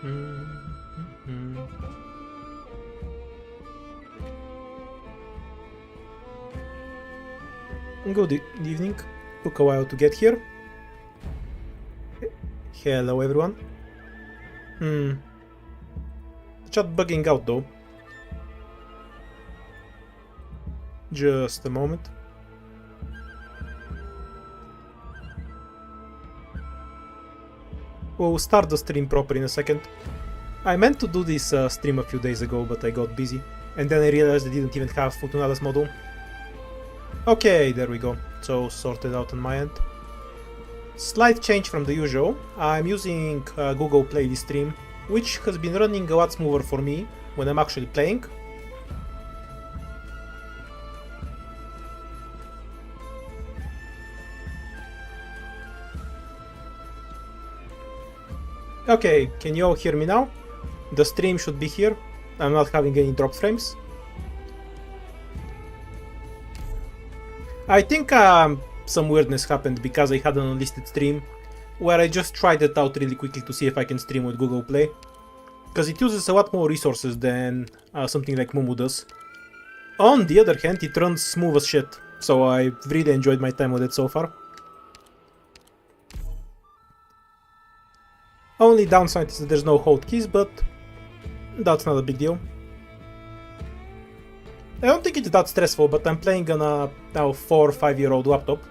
Good evening. Took a while to get here. Hello everyone. Chat bugging out though. Just a moment. We'll start the stream proper in a second. I meant to do this stream a few days ago, but I got busy. And then I realized I didn't even have Lutonada's model. Okay, there we go. So sorted out on my end. Slight change from the usual. I'm using Google Play this stream, which has been running a lot smoother for me when I'm actually playing. Okay, can you all hear me now? The stream should be here. I'm not having any drop frames. I think some weirdness happened because I had an unlisted stream where I just tried it out really quickly to see if I can stream with Google Play. Because it uses a lot more resources than something like Mumu does. On the other hand, it runs smooth as shit, so I really enjoyed my time with it so far. Only downside is that there's no hotkeys, but that's not a big deal. I don't think it's that stressful, but I'm playing on a now 4 or 5 year old laptop.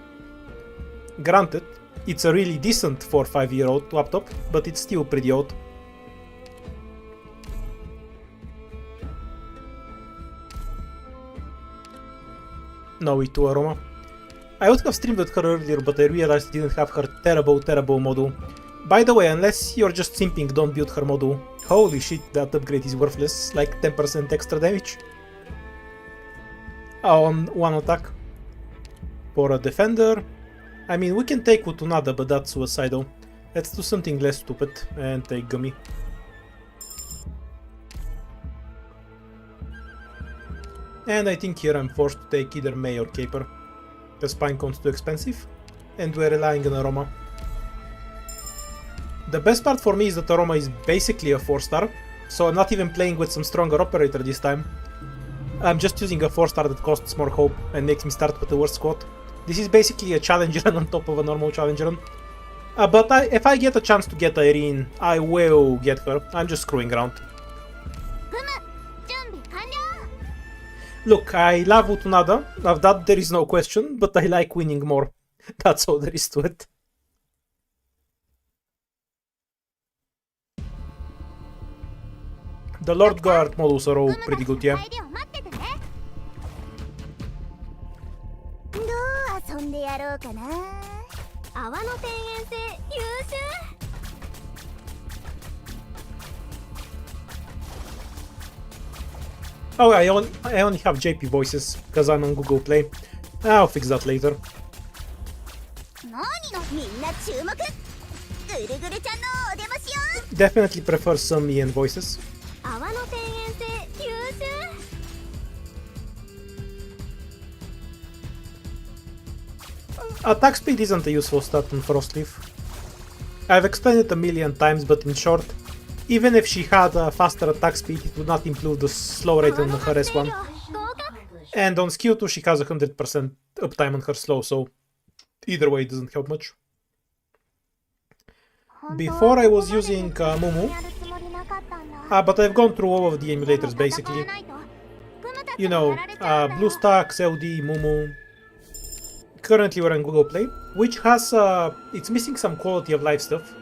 Granted, it's a really decent 4 or 5 year old laptop, but it's still pretty old. No E2 Aroma. I would have streamed with her earlier, but I realized I didn't have her terrible model. By the way, unless you're just simping, don't build her model. Holy shit, that upgrade is worthless, like 10% extra damage. On one attack. For a defender. I mean, we can take Lutonada, but that's suicidal. Let's do something less stupid and take Gummy. And I think here I'm forced to take either May or Caper. The Spinecone's too expensive, and we're relying on Aroma. The best part for me is that Aroma is basically a 4-star, so I'm not even playing with some stronger operator this time. I'm just using a 4-star that costs more hope and makes me start with the worst squad. This is basically a challenge run on top of a normal challenge run. But if I get a chance to get Irene, I will get her. I'm just screwing around. Look, I love Lutonada, of that there is no question, but I like winning more. That's all there is to it. The Lord Guard models are all pretty good, yeah. Oh, I only have JP voices, because I'm on Google Play. I'll fix that later. Definitely prefer some Ian voices. Attack speed isn't a useful stat on Frostleaf. I've explained it a million times, but in short, even if she had a faster attack speed, it would not improve the slow rate on her S1. And on skill 2 she has 100% uptime on her slow, so either way it doesn't help much. Before I was using Mumu, but I've gone through all of the emulators basically. You know, BlueStacks, LD, Mumu. Currently we're on Google Play, which has, it's missing some quality of life stuff.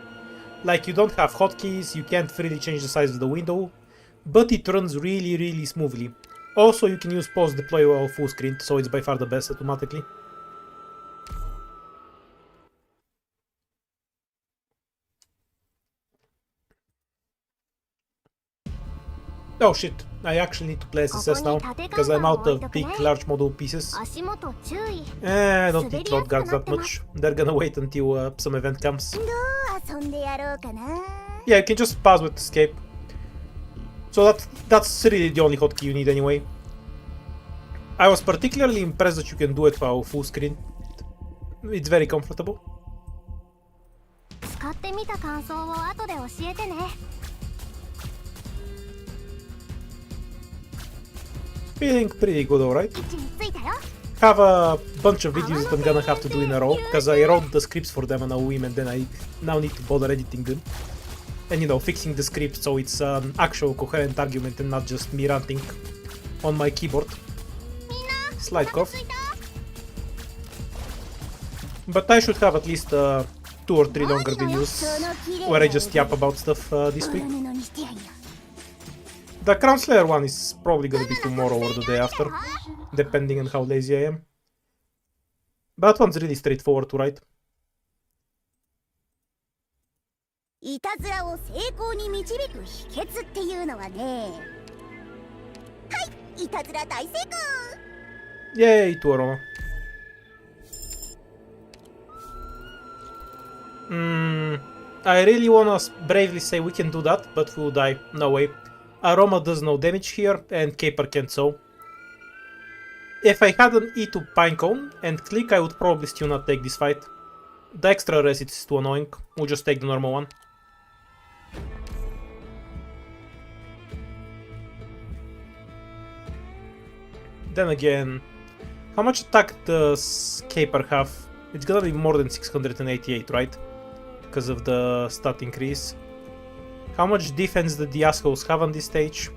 Like you don't have hotkeys, you can't freely change the size of the window, but it runs really smoothly. Also you can use pause deploy while full screen, so it's by far the best automatically. Oh shit, I actually need to play SSS now, because I'm out of big large model pieces. I don't need Lord Guards that much, they're gonna wait until some event comes. Yeah, you can just pause with escape. So that's really the only hotkey you need anyway. I was particularly impressed that you can do it while full screen. It's very comfortable. Feeling pretty good, alright. Have a bunch of videos that I'm gonna have to do in a row, because I wrote the scripts for them on a whim and then I now need to bother editing them. And you know, fixing the script so it's an actual coherent argument and not just me ranting on my keyboard. Slight cough. But I should have at least 2 or 3 longer videos where I just yap about stuff this week. The Crown Slayer one is probably gonna be tomorrow or the day after, depending on how lazy I am. That one's really straightforward to write. いたずらを成功に導く秘訣っていうのはね。はい、いたずら大成功。Yay, to Aroma. I really wanna bravely say we can do that, but we'll die. No way. Aroma does no damage here, and Caper can't so. If I had an E2 Pinecone and click, I would probably still not take this fight. The extra res is too annoying. We'll just take the normal one. Then again, how much attack does Caper have? It's gonna be more than 688, right? Because of the stat increase. How much defense did the assholes have on this stage?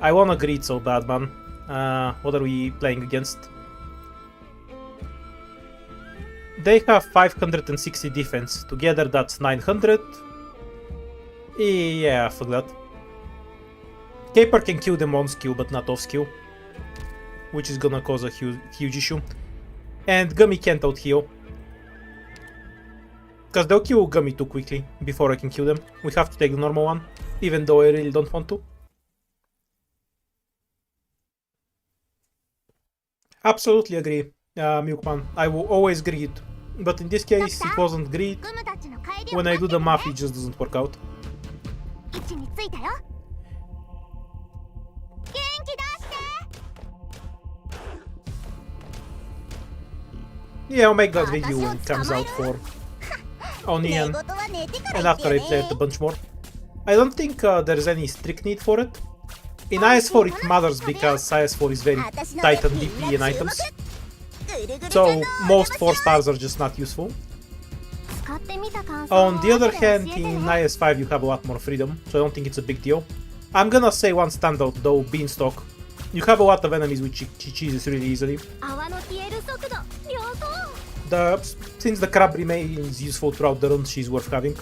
I wanna greed so bad, man. What are we playing against? They have 560 defense. Together that's 900. Yeah, fuck that. Caper can kill them on skill, but not off skill, which is gonna cause a huge issue. And Gummy can't out-heal, because they'll kill Gummy too quickly before I can kill them. We have to take the normal one, even though I really don't want to. Absolutely agree, Milkman. I will always greed, but in this case it wasn't greed. When I do the math it just doesn't work out. Yeah, I'll make that video when it comes out for Onion, and after I play it a bunch more. I don't think there's any strict need for it. In IS4 it matters because IS4 is very tight on DP and items, so most 4 stars are just not useful. On the other hand, in IS5 you have a lot more freedom, so I don't think it's a big deal. I'm gonna say one standout though, Beanstalk. You have a lot of enemies which she cheeses really easily. Since the crab remains useful throughout the run, she's worth having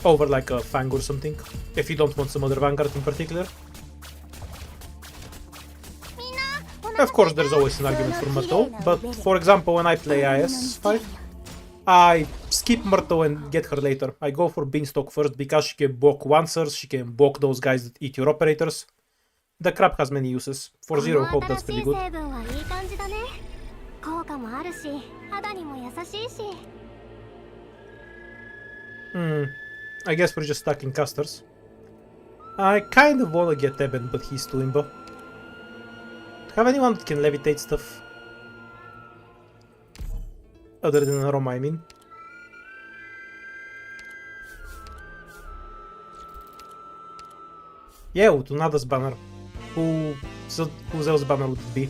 over like a Fang or something, if you don't want some other Vanguard in particular. Of course there's always an argument for Myrtle, but for example when I play IS5, I skip Myrtle and get her later. I go for Beanstalk first because she can block Wancers, she can block those guys that eat your operators. The crab has many uses. For Zero Hope that's pretty good. I guess we're just stuck in casters. I kind of wanna get Eben, but he's too imbo. Have anyone that can levitate stuff? Other than Aroma, I mean. Yeah, Lutonada's banner. Whose else banner would it be?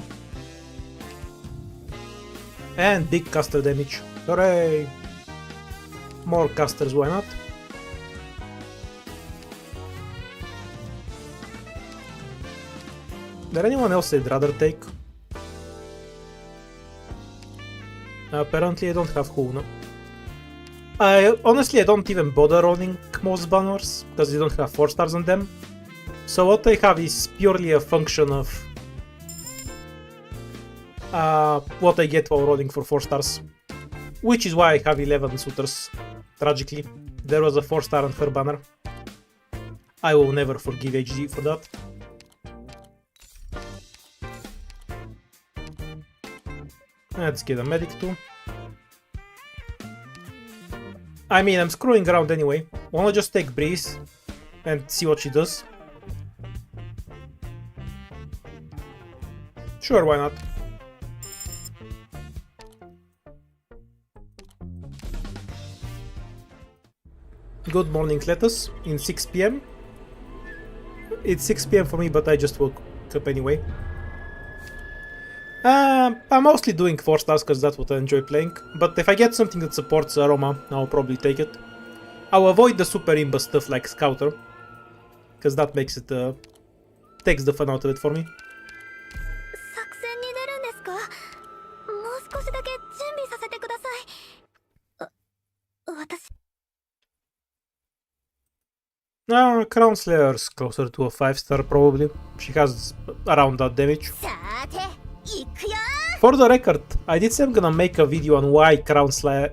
And big caster damage. Hooray! More casters, why not? There anyone else I'd rather take? Apparently I don't have who, no? Honestly I don't even bother owning most banners, because they don't have 4 stars on them. So what I have is purely a function of what I get while rolling for 4 stars. Which is why I have 11 suitors, tragically. There was a 4 star on her banner. I will never forgive HD for that. Let's get a medic too. I mean, I'm screwing around anyway. Wanna just take Breeze and see what she does? Sure, why not? Good morning, Cletus. In 6 PM. It's 6 PM for me, but I just woke up anyway. I'm mostly doing 4 stars because that's what I enjoy playing. But if I get something that supports Aroma, I'll probably take it. I'll avoid the super imba stuff like Scouter, because that makes it takes the fun out of it for me. 作戦に出るんですか？もう少しだけ準備させてください。私 Crown Slayer's closer to a 5-star probably. She has around that damage. さて行くよ。 For the record, I did say I'm gonna make a video on why Crown Slayer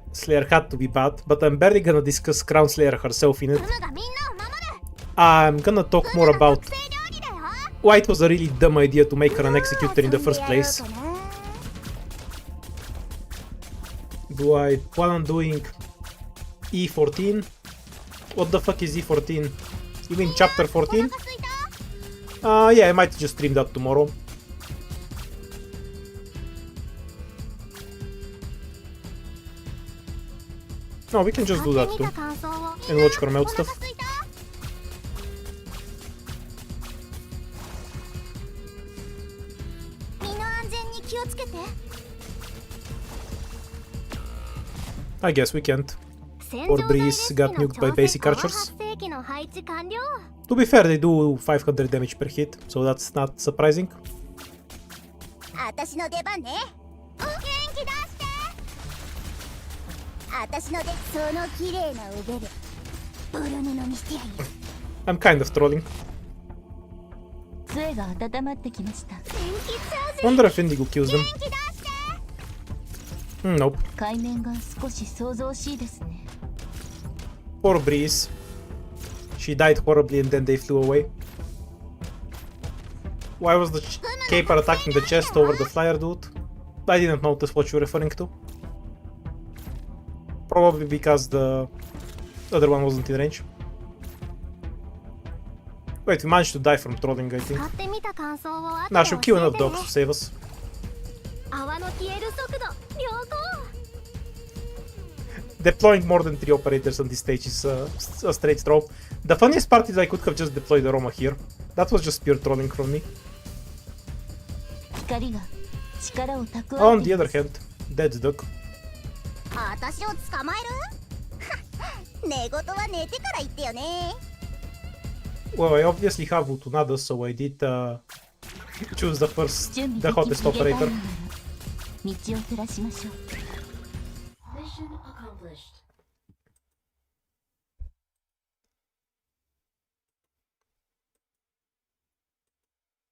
had to be bad, but I'm barely gonna discuss Crown Slayer herself in it. クムがみんなを守る。 I'm gonna talk more about 特製料理だよ。 why it was a really dumb idea to make her an executor in the first place. Do I plan on doing E14? What the fuck is E14? You mean chapter 14? Yeah, I might just stream that tomorrow. No, we can just do that too. And watch her melt stuff. I guess we can't. Or Breeze got nuked by basic archers. To be fair, they do 500 damage per hit, so that's not surprising. 私の出番ね。元気出して。私のその綺麗な腕でボロ布にしてやるよ。 I'm kind of trolling. 杖が温まってきました。 Wonder if Indigo kills them. Nope. 海面が少し想像しいですね。 Poor Breeze. She died horribly and then they flew away. Why was the caper attacking the chest over the flyer dude? I didn't notice what you're referring to. Probably because the other one wasn't in range. Wait, we managed to die from trolling, I think. Nah, she'll kill enough dogs to save us. Deploying more than 3 operators on this stage is a straight troll. The funniest part is I could have just deployed Aroma here. That was just pure trolling from me. On the other hand, Dead's Duck. 私を捕まえる？寝言は寝てから言ってよね。 Well, I obviously have Lutonada, so I did choose the hottest operator. 道を照らしましょう。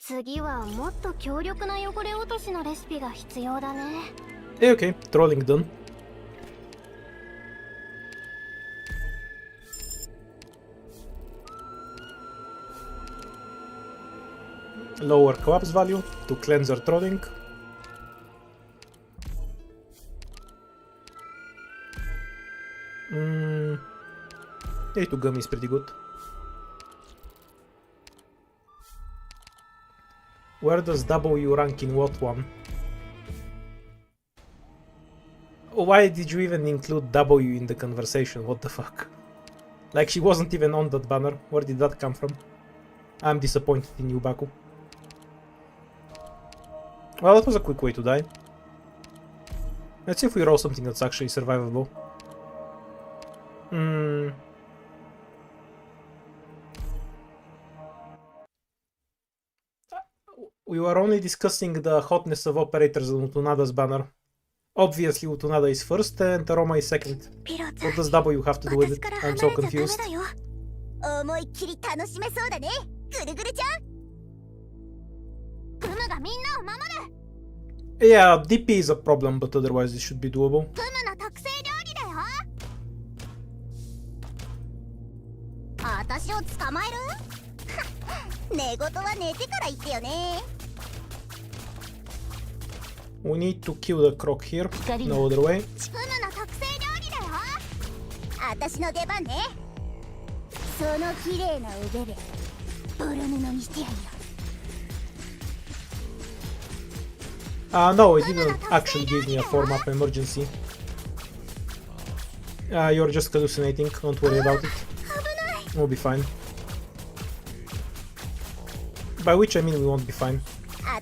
次はもっと強力な汚れ落としのレシピが必要だね。 Hey, okay, trolling done. Lower collapse value to cleanser trolling. A2 gummy is pretty good. Where does W rank in what one? Why did you even include W in the conversation? What the fuck? Like she wasn't even on that banner. Where did that come from? I'm disappointed in you, Baku. Well, that was a quick way to die. Let's see if we roll something that's actually survivable. We were only discussing the hotness of operators on Lutonada's banner. Obviously, Lutonada is first and Aroma is second. What does W have to do with it? I'm so confused. 思いっきり楽しめそうだね。ぐるぐるちゃん。クムがみんなを守る。 Yeah, DP is a problem, but otherwise it should be doable. クムの特製料理だよ。私を捕まえる？寝言は寝てから言ってよね。 We need to kill the croc here. No other way. クムの特製料理だよ。私の出番ね。その綺麗な腕でボロ布にしてやるよ。 No, it didn't actually give me a form-up emergency. You're just hallucinating, don't worry about it. We'll be fine. By which I mean we won't be fine.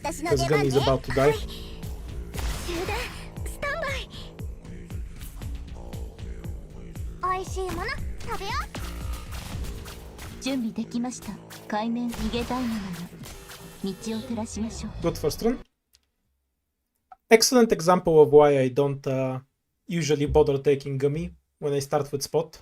Because Gummy is about to die. 味しいもの食べよ準備できました。海面逃げたいのなら道を照らしましょう。 Good first run. Excellent example of why I don't usually bother taking Gummy when I start with Spot.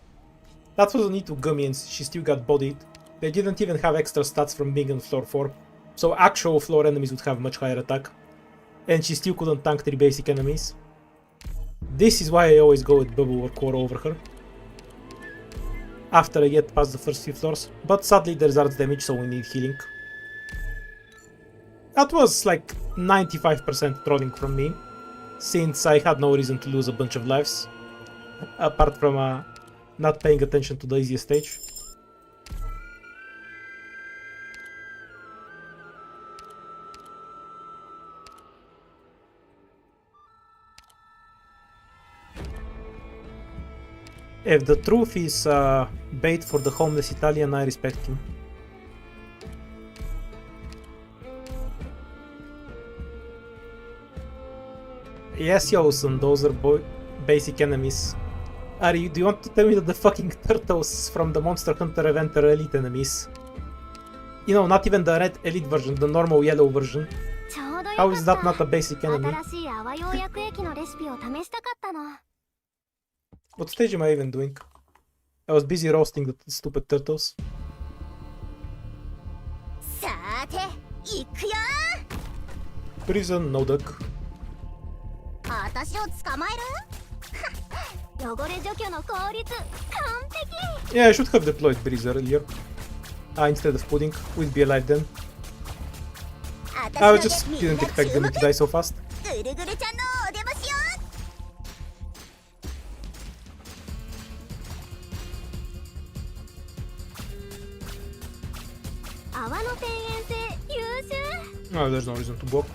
That was an E2 Gummy and she still got bodied. They didn't even have extra stats from being on floor 4, so actual floor enemies would have much higher attack. And she still couldn't tank 3 basic enemies. This is why I always go with Bubble or Core over her. After I get past the first few floors, but sadly there's arts damage, so we need healing. That was like 95% trolling from me, since I had no reason to lose a bunch of lives, apart from not paying attention to the easiest stage. If the truth is bait for the homeless Italian, I respect him. Yes, Yosen, those are basic enemies. Do you want to tell me that the fucking turtles from the Monster Hunter event are elite enemies? You know, not even the red elite version, the normal yellow version. う。ちょうどよ How か is っ that た。 not a basic enemy? 新しい泡よう薬液のレシピを試したかったの。 What stage am I even doing? I was busy roasting the stupid turtles. さーて、行くよ Prison, no duck. ー。私を捕まえる汚れ除去の効率、完璧 Yeah, I should have deployed Breeze earlier. Instead of Pudding. We'd be alive then. I just didn't expect them to die so fast. ぐるぐるちゃんのお出ましよ 泡の天然性優秀 No, there's no reason to block.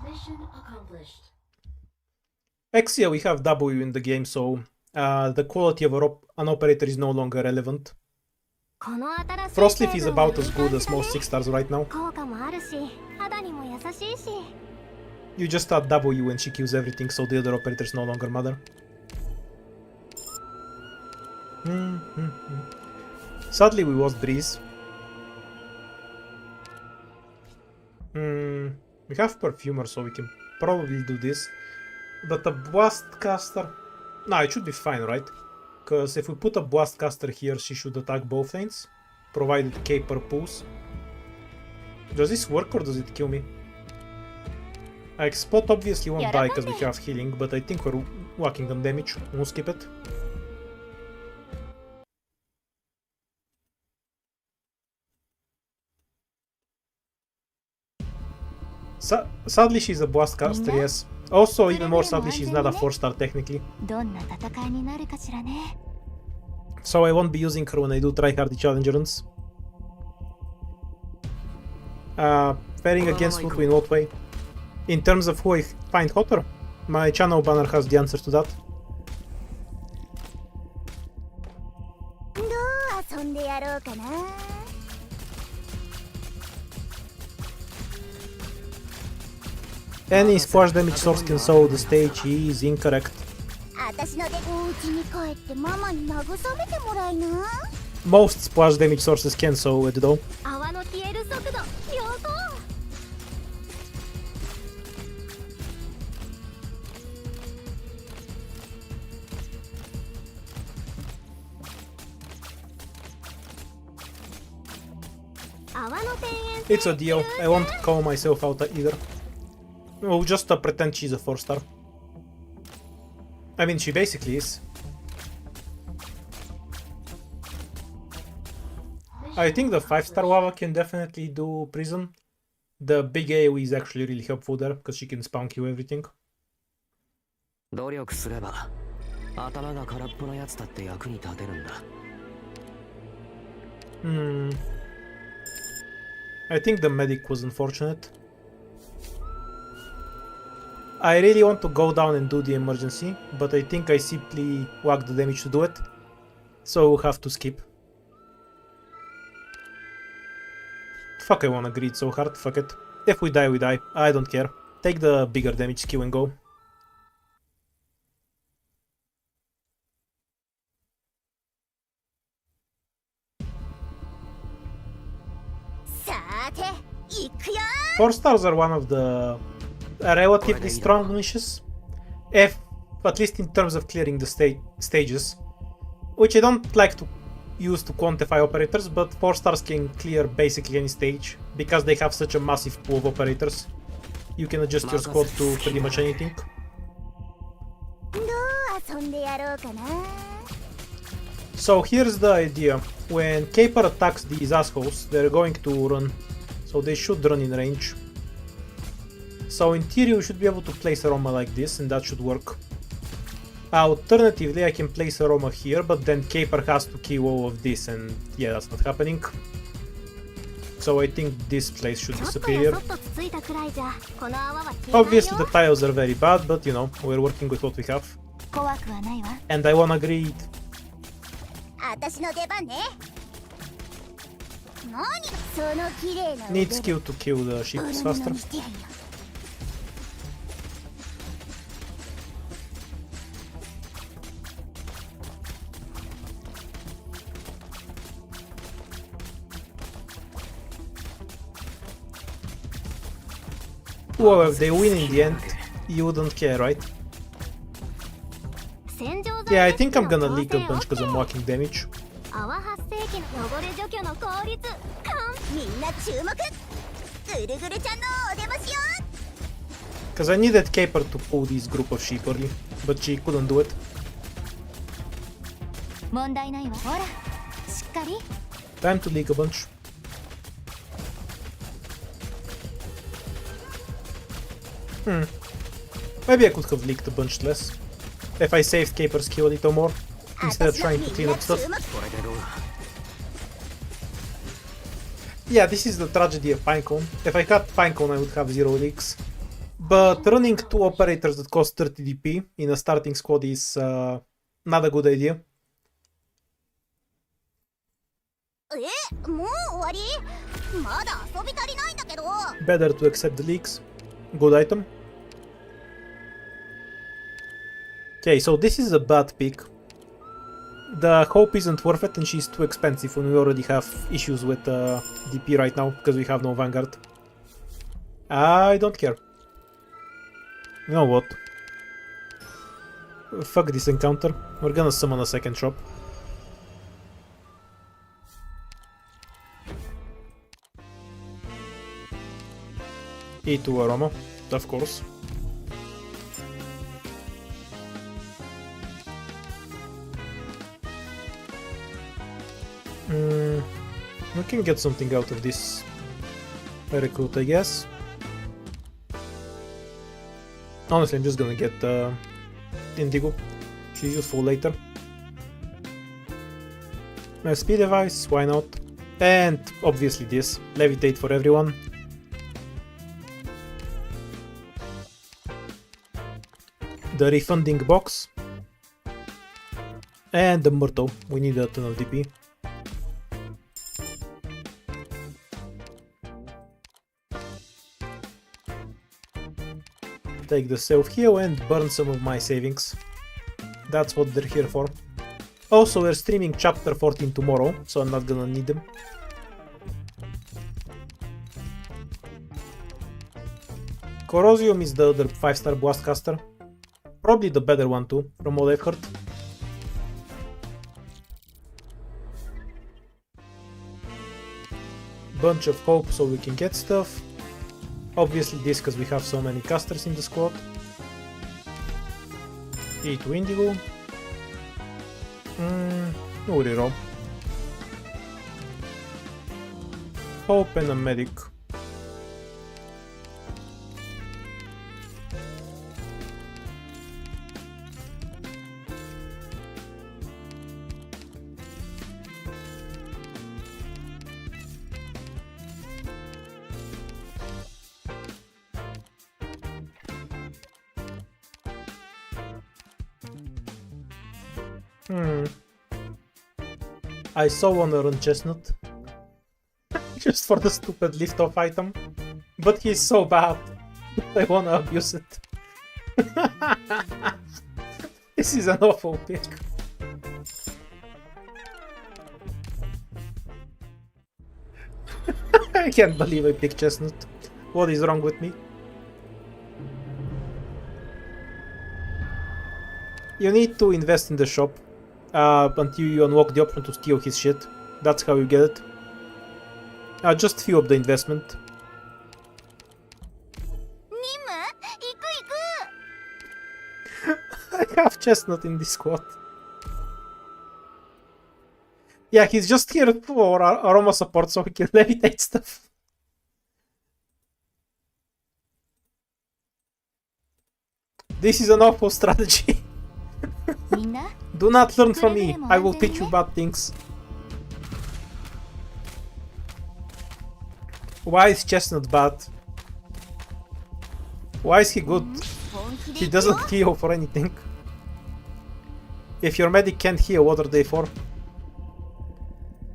Mission accomplished. Exia, we have W in the game, so the quality of an operator is no longer relevant. この新しい Frostleaf is 成分は about as いい感 good じ as だね most 6 stars right now. 効果もあるし肌にも優しいし You just start W and she kills everything, so the other operators no longer matter. Sadly, we lost Breeze. We have Perfumer, so we can probably do this. But a Blast Caster... No, it should be fine, right? Because if we put a Blast Caster here, she should attack both lanes, provided Caper pulls. Does this work or does it kill me? Like, Spot obviously won't die because we have healing, but I think we're whacking on damage. We'll skip it. Sadly, she's a Blast Caster, yes. Also, even more sadly, she's not a 4-star technically. どんな戦いになるかしらね So I won't be using her when I do tryhard challenge runs. Pairing against who in what way? In terms of who I find hotter, my channel banner has the answer to that. どう遊んでやろうかな Any splash damage source can solve the stage is incorrect. 私のでお家に帰ってママに慰めてもらいな Most splash damage sources can solve it though. 泡の消える速度予想 It's a deal. I won't call myself out either. We'll just pretend she's a 4-star. I mean, she basically is. I think the 5-star Lava can definitely do Prison. The big AoE is actually really helpful there, because she can spawn kill everything. 努力すれば頭が空っぽのやつだって役に立てるんだ。I think the medic was unfortunate. I really want to go down and do the emergency, but I think I simply whacked the damage to do it, so we'll have to skip. Fuck, I wanna greed so hard, fuck it. If we die, we die. I don't care. Take the bigger damage skill and go. Four stars are one of the relatively strong niches, if at least in terms of clearing the stages, which I don't like to use to quantify operators, but 4 stars can clear basically any stage because they have such a massive pool of operators. You can adjust your squad to pretty much anything. So here's the idea. When Caper attacks these assholes, they're going to run, so they should run in range. So in theory we should be able to place Aroma like this, and that should work. Alternatively, I can place Aroma here, but then Caper has to kill all of this, and yeah, that's not happening. So I think this place should be superior. Obviously the tiles are very bad, but you know, we're working with what we have. And I wanna greed. Need skill to kill the ships faster. Well, if they win in the end, you wouldn't care, right? Yeah, I think I'm gonna leak a bunch because I'm walking damage. Because I needed Caper to pull this group of sheep early, but she couldn't do it. Time to leak a bunch. Maybe I could have leaked a bunch less, if I saved Caper's kill a little more, instead of trying to clean up stuff. Yeah, this is the tragedy of Pinecone. If I had Pinecone I would have 0 leaks. But running 2 operators that cost 30 DP in a starting squad is not a good idea. Better to accept the leaks. Good item. Okay, so this is a bad pick. The Hope isn't worth it and she's too expensive when we already have issues with DP right now because we have no Vanguard. I don't care. You know what? Fuck this encounter. We're gonna summon a second shop. E2 Aroma, of course. We can get something out of this recruit, I guess. Honestly, I'm just gonna get Indigo. She's useful later. A speed device, why not? And obviously this, levitate for everyone. The refunding box. And the Myrtle, we need a ton of DP. Take the self-heal and burn some of my savings. That's what they're here for. Also, we're streaming chapter 14 tomorrow, so I'm not gonna need them. Corrosium is the other 5-star Blastcaster. Probably the better one too, from what I've heard. Bunch of hope so we can get stuff. Obviously this because we have so many casters in the squad. E2 Indigo. No reroll. Hope and a medic. I saw one run chestnut. just for the stupid lift-off item. But he's so bad. I wanna abuse it. This is an awful pick. I can't believe I picked Chestnut. What is wrong with me? You need to invest in the shop until you unlock the option to steal his shit. That's how you get it. Just few up the investment. 任務行く I have Chestnut in this squad. Yeah, he's just here for aroma support so he can levitate stuff. This is an awful strategy. みんな Do not learn from me. I will teach you bad things. Why is Chestnut bad? Why is he good? 本気で He 行くよ doesn't heal for anything. If your medic can't heal, what are they for?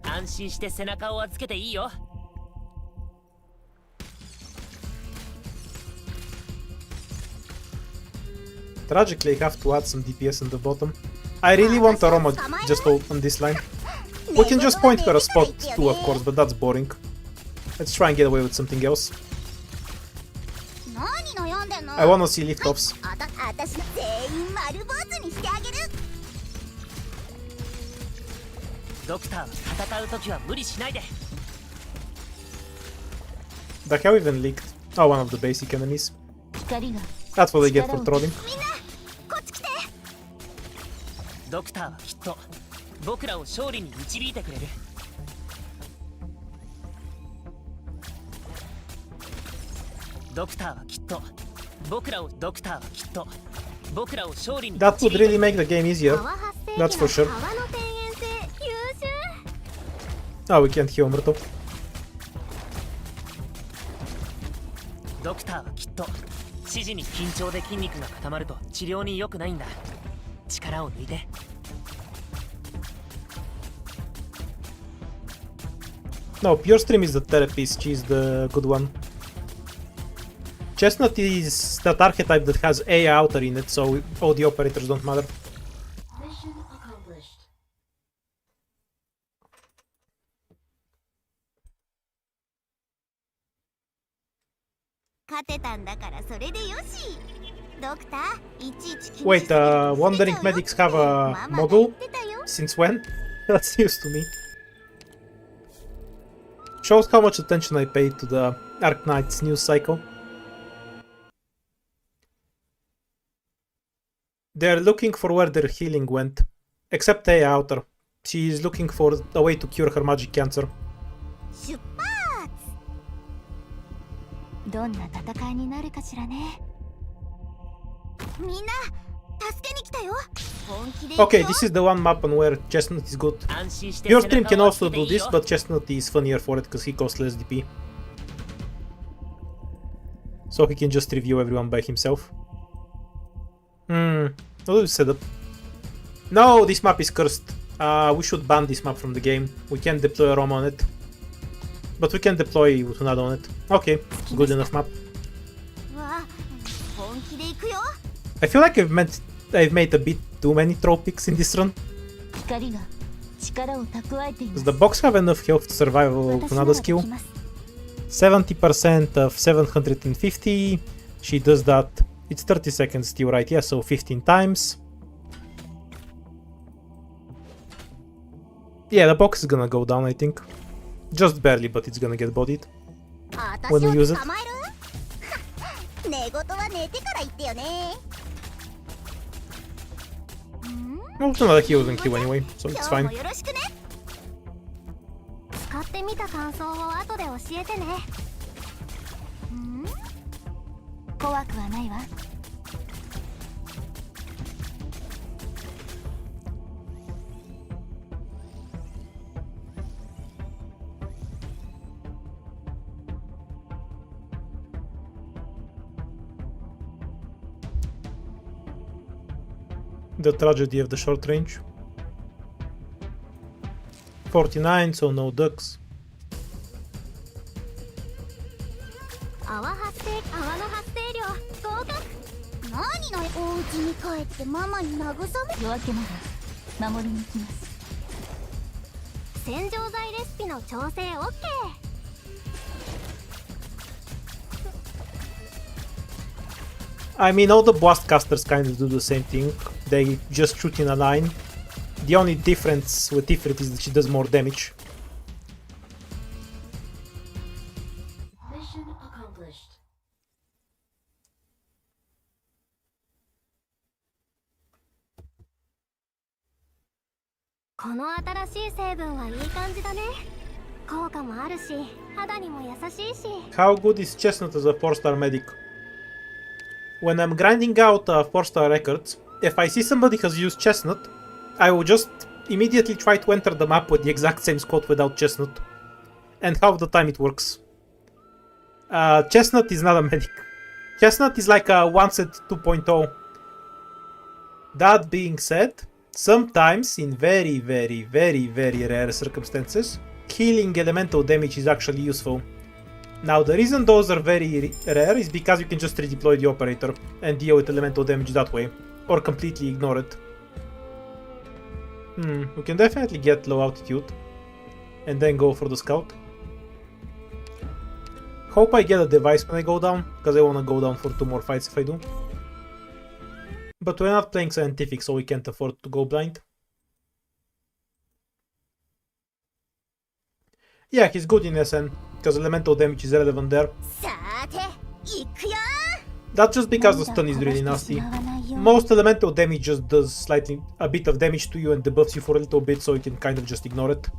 安心して背中を預けていいよ。 Tragically, I have to add some DPS on the bottom. I really want Aroma just on this line. We can just point her a spot too, of course, but that's boring. Let's try and get away with something else. 何悩んでんの I wanna see lift-offs. あたし全員丸坊主にしてあげるドクターは戦うときは無理しないで。 The hell even leaked? Oh, one of the basic enemies. 光が That's what they get for trolling. みんなこっち来てドクターはきっと僕らを勝利に導いてくれる。ドクターはきっと僕らを勝利に That would really make the game easier. 川発生器 That's for sure. の川の天然性優秀 Oh, we can't heal Murto. ドクターはきっと指示に緊張で筋肉が固まると治療に良くないんだ。力を抜いて。 No, Pure Stream is the therapist, she's the good one. Chestnut is that archetype that has AI outer in it, so all the operators don't matter. Mission accomplished. 勝てたんだからそれでよしドクターいちいち気にし Wait, すぎると Wandering 捨てちゃうよ Medics have って a ママが model? 言ってたよ Since when? That's news to me. Shows how much attention I paid to the Arc Knight's news cycle. They're looking for where their healing went. Except AI Outer. She is looking for a way to cure her magic cancer. 出発どんな戦いになるかしらね。みんな助けに来たよ本気で行く Okay, よ this is the one map on where Chestnut is good. 安心して Your 背 stream 中 can を also 預けてい do い this, よ。 but Chestnut is funnier for it because he costs less DP. So he can just review everyone by himself. What do we set up? No, this map is cursed. We should ban this map from the game. We can't deploy a ROM on it. But we can deploy Lutonada on it. Okay, good enough map. うわ本気で行くよ I feel like I've made a bit too many troll picks in this run. 光が力を蓄えていま Does す。 the box have enough health to survive 私なら Lutonada でき skill? ます。 70% of 750. She does that. It's 30 seconds still, right? Yeah, so 15 times. Yeah, the box is gonna go down, I think. Just barely, but it's gonna get bodied. 私 When you use を it. 捕まえる寝言は寝てから言ってよね Lutonada heals and kill anyway, so it's 今日 fine. もよろしくね使ってみた感想を後で教えてね怖くはないわ。The tragedy of the short range. 49, so no ducks. 泡の発生量合格。何のお家に帰ってママに慰め。夜明けまで守りに行きます。洗浄剤レシピの調整 OK。 I mean, all the blast casters kind of do the same thing. They just shoot in a line. The only difference with Ifrit is that she does more damage. Mission accomplished. この新しい成分はいい感じだね。効果もあるし、肌にも優しいし。 How good is Chestnut as a 4-star medic? When I'm grinding out 4-star records, if I see somebody has used Chestnut, I will just immediately try to enter the map with the exact same squad without Chestnut. And half the time it works. Chestnut is not a medic. Chestnut is like a 1-set 2.0. That being said, sometimes, in very rare circumstances, healing elemental damage is actually useful. Now, the reason those are very rare is because you can just redeploy the operator and deal with elemental damage that way, or completely ignore it. We can definitely get low altitude, and then go for the scout. Hope I get a device when I go down, because I want to go down for 2 more fights if I do. But we're not playing scientific, so we can't afford to go blind. Yeah, he's good in SN, because elemental damage is relevant there. That's just because the stun is really nasty. Most elemental damage just does a bit of damage to you and debuffs you for a little bit, so you can kind of just ignore it.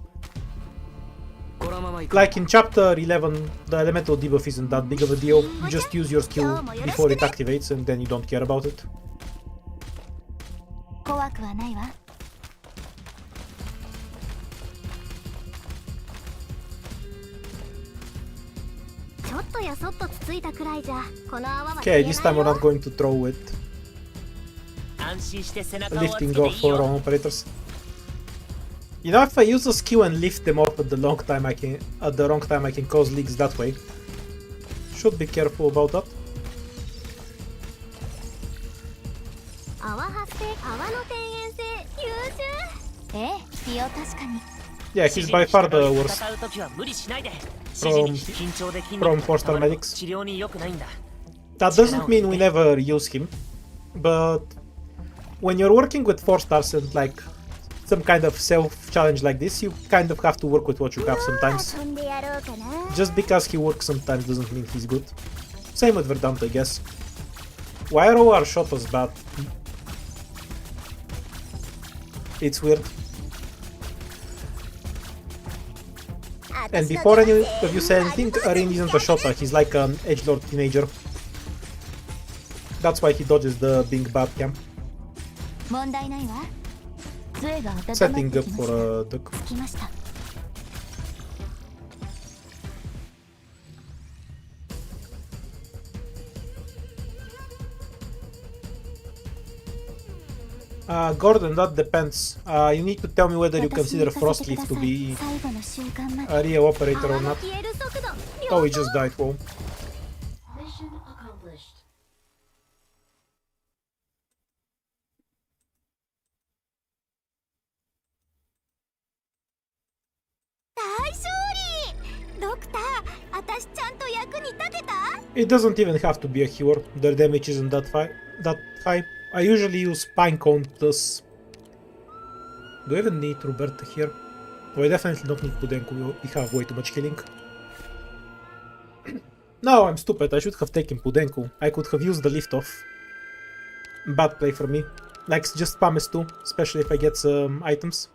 Like in chapter 11, the elemental debuff isn't that big of a deal. You just use your skill before it activates and then you don't care about it. 怖くはないわ。ちょっとやそっとつついたくらいじゃ、この泡は Okay, this time we're not going to throw it. 安心して背中をつけ Lifting てい off い for よ。 our operators. You know, if I use a skill and lift them off at the wrong time, I can cause leaks that way. Should be careful about that. 泡発生、泡の天然性優秀。ええ、利用確かに。Yeah, he's by far the worst 戦う時は無理しないで。指示に緊張で筋肉 from が 4-star 固まると medics. 治療に良くないんだ。 That doesn't mean we never use him, but when you're working with 4 stars and like some kind of self-challenge like this, you kind of have to work with what you have sometimes. 飛んでやろうかな。 Just because he works sometimes doesn't mean he's good. Same with Verdant, I guess. Why are our shotos bad? It's weird. And before any of you say anything, Arin isn't a shota, he's like an edgelord teenager. That's why he dodges the being bad camp. 問題ないわ。杖が温まって Setting き up ま for した。 a duck. 着きました。Gordon, that depends. You need to tell me whether you 私に consider 行かせて Frostleaf くだ to さい。 be 最後の習慣まで。 a real operator 泡 or の not. 消える速度。 Oh, he just died, well. Mission accomplished. 大勝利。ドクター、私ちゃんと役に立てた？ It doesn't even have to be a cure. Their damage isn't that high. I usually use Pinecone plus... Do I even need Roberta here? Oh, I definitely don't need Pudenku. We have way too much healing. No, I'm stupid. I should have taken Pudenku. I could have used the lift off. Bad play for me. Like, just spam S2, especially if I get some items.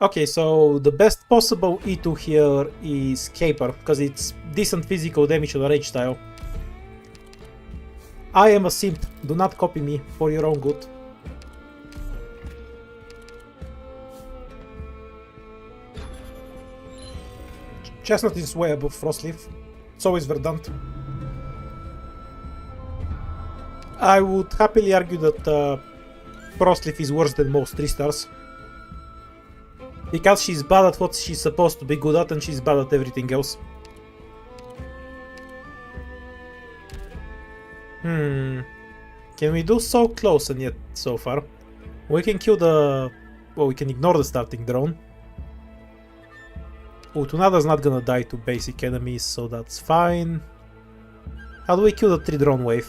Okay, so the best possible E2 here is Caper, because it's decent physical damage on a rage style. I am a simp, do not copy me for your own good. Chestnut is way above Frostleaf, so is Verdant. I would happily argue that Frostleaf is worse than most 3 stars. Because she's bad at what she's supposed to be good at and she's bad at everything else. Can we do so close and yet so far? We can kill the... Well, we can ignore the starting drone. Lutonada's not gonna die to basic enemies, so that's fine. How do we kill the 3 drone wave?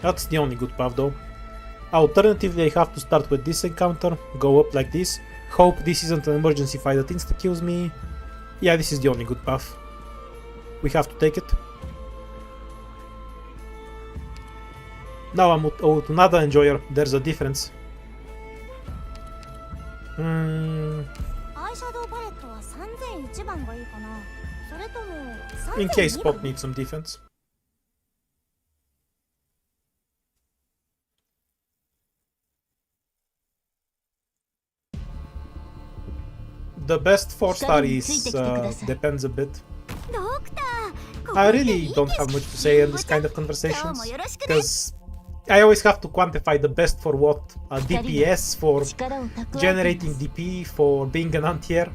That's the only good path though. Alternatively, I have to start with this encounter, go up like this, hope this isn't an emergency fight that insta-kills me. Yeah, this is the only good path. We have to take it. Now I'm a Lutonada enjoyer, there's a difference. In case Spot needs some defense. The best 4-star is depends a bit. I really don't have much to say in this kind of conversations, because I always have to quantify the best for what? DPS, for generating DP, for being an anti-air.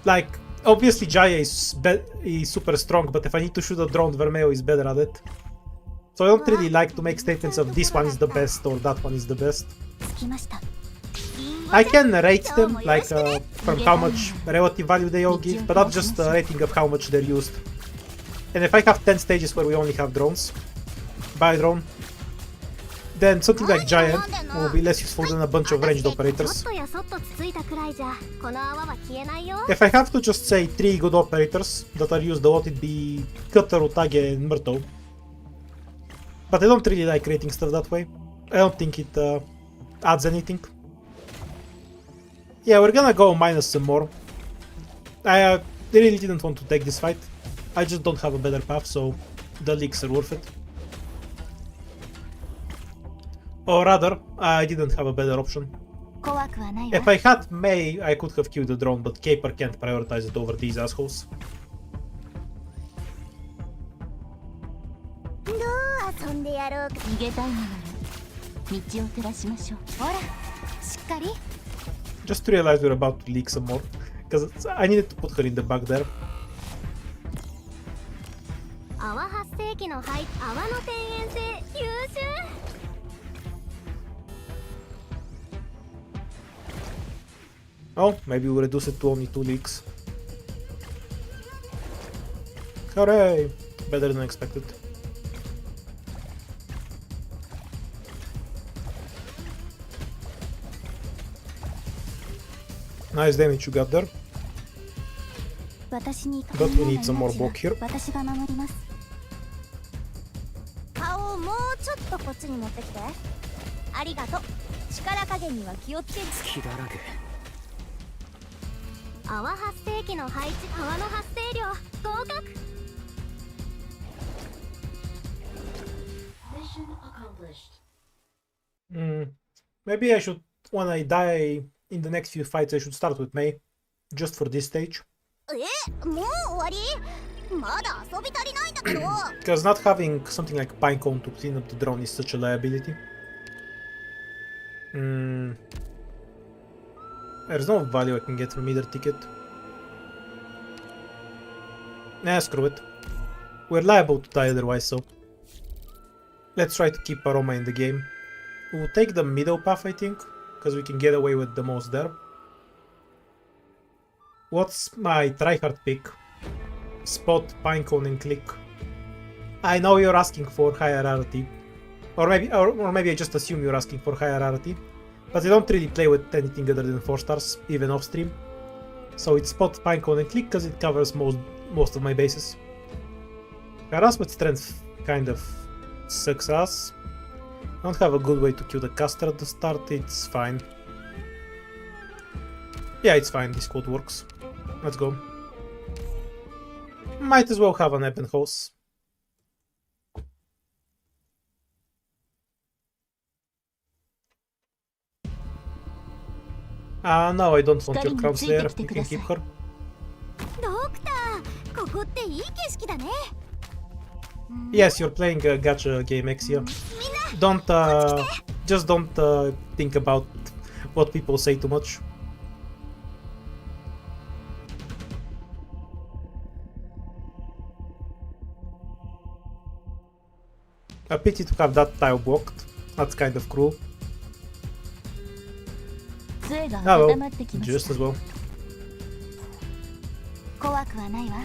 Like, obviously Jaya is super strong, but if I need to shoot a drone, Vermeo is better at it. So I don't really like to make statements of this one is the best or that one is the best. I can rate them, like, from how much relative value they all give, but that's just a rating of how much they're used. And if I have 10 stages where we only have drones, by drone, then something like Giant will be less useful than a bunch of ranged operators. If I have to just say 3 good operators that are used a lot, it'd be Cutter, Utage, and Murto. But I don't really like rating stuff that way. I don't think it adds anything. Yeah, we're gonna go minus some more. I really didn't want to take this fight. I just don't have a better path, so the leaks are worth it. Or rather, I didn't have a better option. If I had Mei, I could have killed the drone, but Caper can't prioritize it over these assholes. Just realized we're about to leak some more, because I needed to put her in the back there. Oh, maybe we'll reduce it to only 2 leaks. Hooray! Better than expected. Nice damage you got there. But we need some more bulk here. Maybe I should, when I die in the next few fights, I should start with Mei, just for this stage. Because not having something like Pinecone to clean up the drone is such a liability. There's no value I can get from either ticket. Nah, screw it. We're liable to die otherwise, so let's try to keep Aroma in the game. We'll take the middle path, I think, because we can get away with the most there. What's my tryhard pick? Spot, Pinecone, and Click. I know you're asking for higher rarity, or maybe I just assume you're asking for higher rarity, but I don't really play with anything other than 4 stars, even off stream. So it's Spot, Pinecone, and Click because it covers most of my bases. Harassment strength kind of sucks ass. I don't have a good way to kill the caster at the start, it's fine. Yeah, it's fine, this code works. Let's go. Might as well have an Eben hose. No, I don't want your Crown Slayer, you can keep her. Yes, you're playing a gacha game, Exia. Just don't think about what people say too much. A pity to have that tile blocked. That's kind of cruel. 杖が Oh 温まってき well, ま just した as well. 怖くはないわ。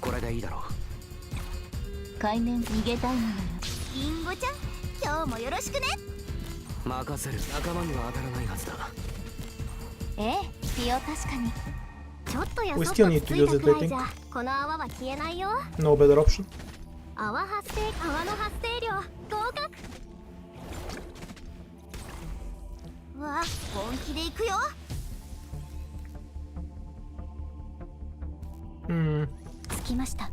これでいいだろ海面逃げたいのならリンゴちゃん、今日もよろしくね。う。任せる。仲間には当たらないはずだ。ええ、ピオ確かに。ちょっとやそ We っと still つ need to い use た it, く I らいじ think. ゃ、この泡は消えないよ。 No better option. 泡の発生量合格。うわ、本気で行くよ。Hmm. 着きました。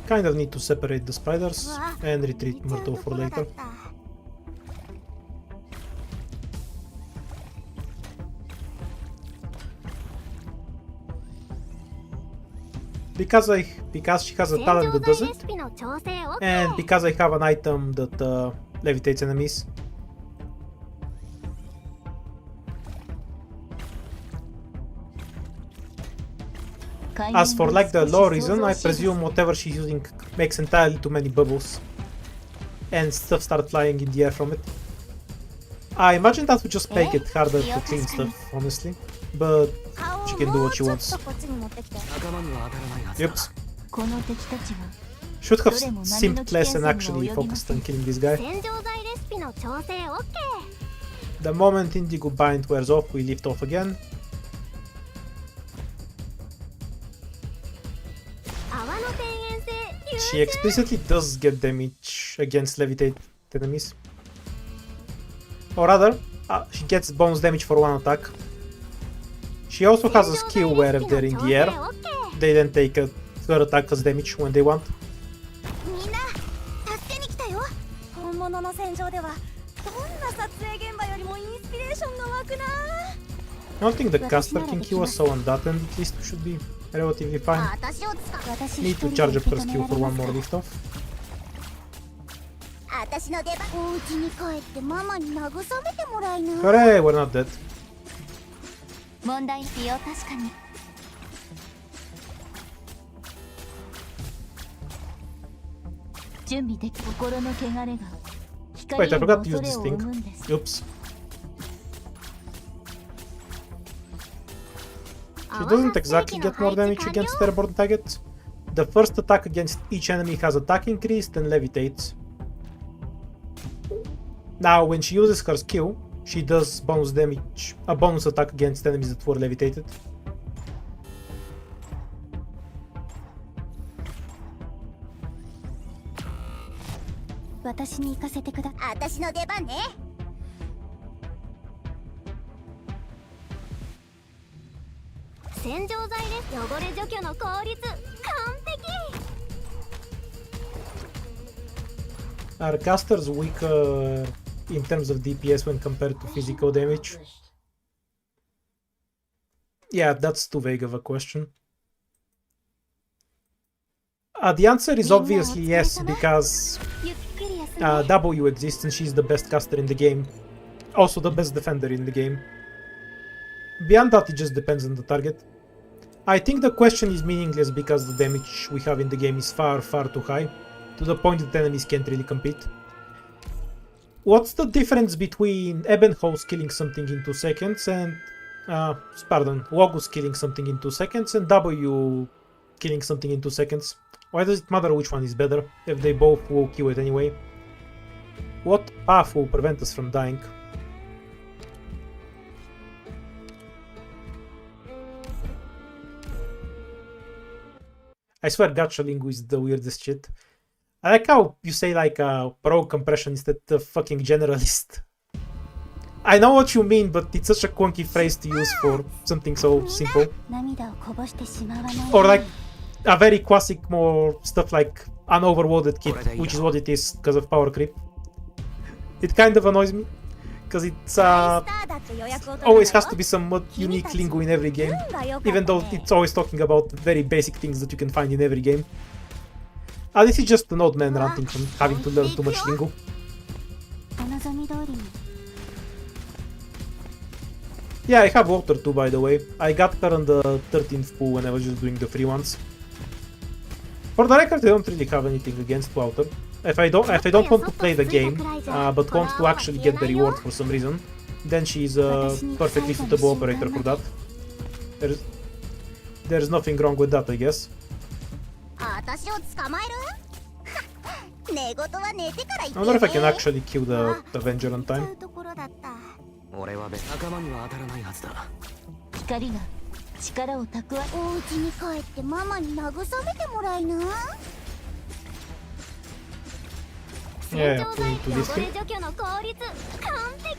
Kind of need to separate the spiders うわ、 and retreat 見ちゃう Myrtle と for ころだ later. った。Because she has a 洗 talent 浄 that 剤 does レ it, シピの調整 OK。 and because I have an item that levitates enemies. As for like the lore reason, I presume whatever she's using makes entirely too many bubbles. And stuff start flying in the air from it. I imagine that would just make it harder to clean stuff, honestly. But 顔を she can do もう what she ちょっ wants. とこっちに持ってきて。仲間には当たらないはずだ。 Yep. この敵たちは Should have どれも simped 波の危 less 険 and 性に actually も及びませ focused ん on killing this guy. 洗浄剤レシピの調整 OK。 The moment Indigo Bind wears off, we lift off again. 泡の天然性 She explicitly does get damage against levitate enemies. Or rather, she gets bonus damage for one attack. She also has a skill where if they're in the air, they then take a third attack as damage when they want. みんな助けに来たよ。本物の戦場ではどんな撮影現場よりもインスピレーションが湧くな。 I don't think the caster can kill us, so on that end at least we should be relatively fine. 私を使う。私 Need to charge up her skill for one more lift off. 私の出番。お家に帰ってママに慰めてもらいな。 Hooray, we're not dead. 問題ピオ確かに。準備でき心の汚れが Wait, 光 I への forgot to use 恐れ this を thing. 生むんです。 Oops. She doesn't exactly get more damage against airborne targets. The first attack against each enemy has attack increase, then levitates. Now, when she uses her skill, she does bonus damage, a bonus attack against enemies that were levitated. 私に行かせてくだ。私の出番ね。洗浄剤で汚れ除去の効率完璧。 Are casters weaker in terms of DPS when compared to physical damage? Yeah, that's too vague of a question. The answer is obviously yes, because ゆっくり休んで。 W exists and she's the best caster in the game. Also the best defender in the game. Beyond that, it just depends on the target. I think the question is meaningless because the damage we have in the game is far, far too high, to the point that enemies can't really compete. What's the difference between Ebenholz killing something in 2 seconds and... pardon, Wogus killing something in 2 seconds and W killing something in 2 seconds? Why does it matter which one is better, if they both will kill it anyway? What path will prevent us from dying? I swear Gacha Lingu is the weirdest shit. I like how you say like pro compression instead of fucking generalist. I know what you mean, but it's such a quirky phrase to use for something so simple. 涙をこぼしてしまわない。 Or like a very classic more stuff like an overloaded kit, which is what it is because of power creep. It kind of annoys me, because it's always has to be some unique lingo in every game, even though it's always talking about very basic things that you can find in every game. This is just an old man ranting from having to learn too much lingo. お望み通りに。 Yeah, I have water too, by the way. I got her on the 13th pool when I was just doing the free ones. For the record, I don't really have anything against Wouter. If I don't want to play the game, but want to actually get the reward for some reason, then she's a perfectly suitable operator for that. There's nothing wrong with that, I guess. 私を捕まえる寝言は寝てから言って I wonder if I can actually kill the Avenger on time. ところだった 俺は仲間には当たらないはずだ。光が力を蓄え、お家に帰ってママに慰めてもらいな Yeah, we need to 汚 this れ thing. 除去の効率完璧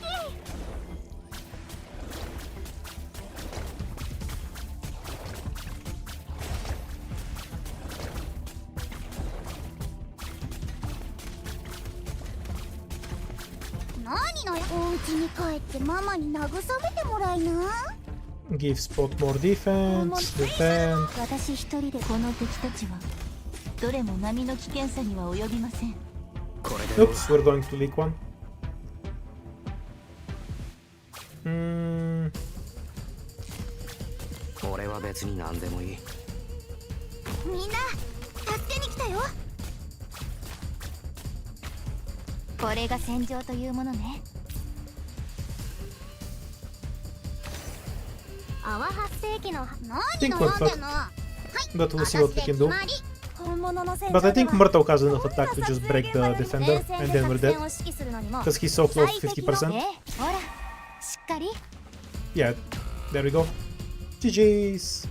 何のお家に帰ってママに慰めてもらいな Give Spot more defense, defend. 私一人でこの敵たちはどれも波の危険さには及びません。これでどう Oops, we're going to leak one. Hmm. 俺は別に何でもいい。みんな助けに来たよこれが戦場というものね泡発生器の何の読んでんのはい But we'll see what we can do. 本物の戦場 But I で think は Murtaugh has enough attack to just break the defender, and then we're dead. 前線で作戦を指揮するのにも Because he's so close to 50%. ほらしっかり Yeah, there we go. GG's.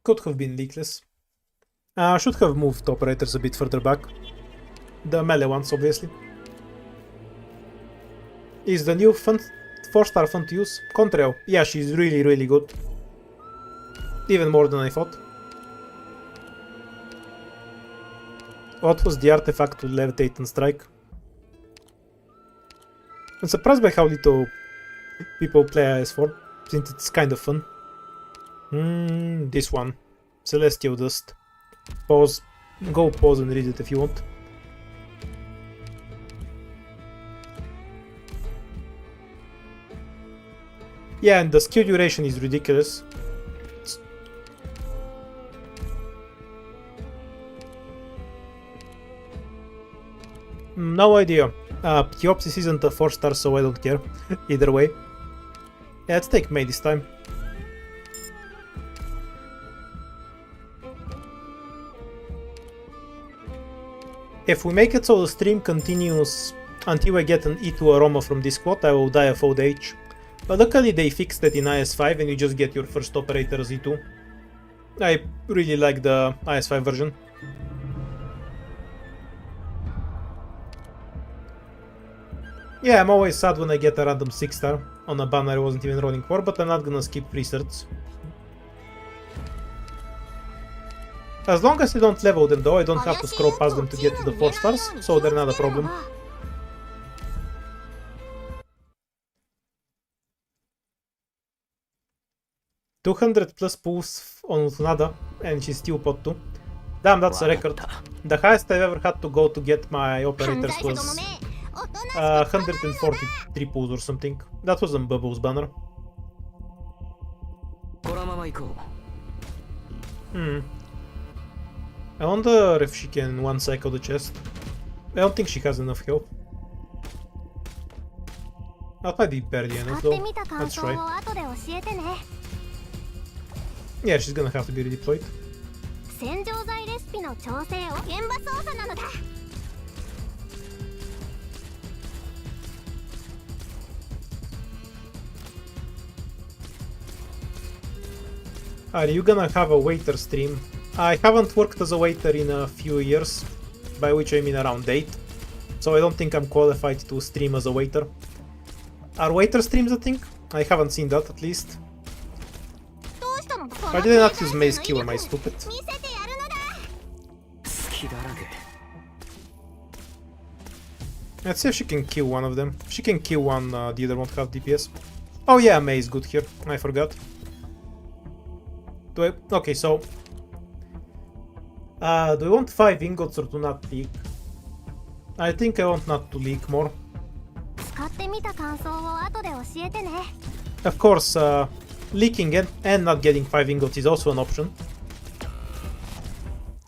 Could have been leakless. Should have moved operators a bit further back. The melee ones, obviously. Is the new 4-star fun to use? Contrail. Yeah, she's really good. Even more than I thought. What was the artifact to levitate and strike? I'm surprised by how little people play IS4, since it's kind of fun. This one. Celestial Dust. Pause. Go pause and read it if you want. Yeah, and the skill duration is ridiculous. No idea. Theopsis isn't a 4-star, so I don't care. Either way. Yeah, let's take May this time. If we make it so the stream continues until I get an E2 aroma from this quad, I will die of old age. But luckily they fixed that in IS5 and you just get your first operator as E2. I really like the IS5 version. Yeah, I'm always sad when I get a random 6-star on a banner I wasn't even rolling for, but I'm not gonna skip preserts. As long as I don't level them though, I don't have to scroll past them to get to the 4 stars, so they're not a problem. $200 plus pulls on Lutonada, and she's still pot 2. Damn, that's a record. The highest I've ever had to go to get my operators was 143 pulls or something. That was on Bubbles banner. このまま行こう。 I wonder if she can one cycle the chest. I don't think she has enough health. That might be barely enough 使っ though. てみた感 Let's 想 try. を後で教えてね Yeah, she's gonna have to be redeployed. 洗浄剤レシピの調整を現場操作なのだ Are you gonna have a waiter stream? I haven't worked as a waiter in a few years, by which I mean around 8, so I don't think I'm qualified to stream as a waiter. Are waiter streams a thing? I haven't seen that at least. どうしたの Why did I not use Maze Q? Am I stupid? 見せてやるのだ 好きだらけ。 Let's see if she can kill one of them. If she can kill one, the other won't have DPS. Oh yeah, May is good here. I forgot. Do I... Okay, so... do I want 5 ingots or to not leak? I think I want not to leak more. 使ってみた感想を後で教えてね。 Of course, leaking and not getting 5 ingots is also an option.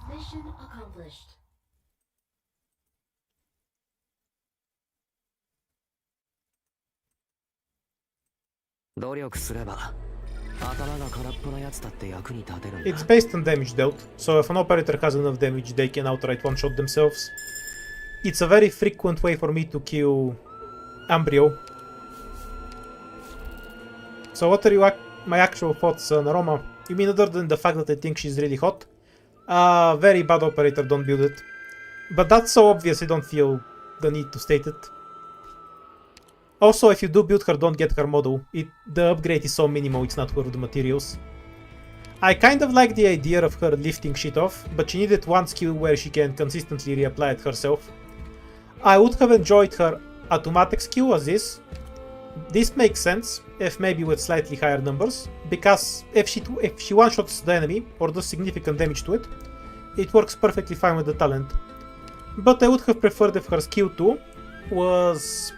Mission accomplished. 努力すれば頭が空っぽなやつだって役に立てるんだ。 It's based on damage dealt, so if an operator has enough damage, they can outright one-shot themselves. It's a very frequent way for me to kill Ambrio. So what are my actual thoughts on Aroma? You mean other than the fact that I think she's really hot? Very bad operator, don't build it. But that's so obvious I don't feel the need to state it. Also, if you do build her, don't get her model. The upgrade is so minimal, it's not worth the materials. I kind of like the idea of her lifting shit off, but she needed one skill where she can consistently reapply it herself. I would have enjoyed her automatic skill as is. This makes sense, if maybe with slightly higher numbers, because if she one-shots the enemy or does significant damage to it, it works perfectly fine with the talent. But I would have preferred if her skill 2 was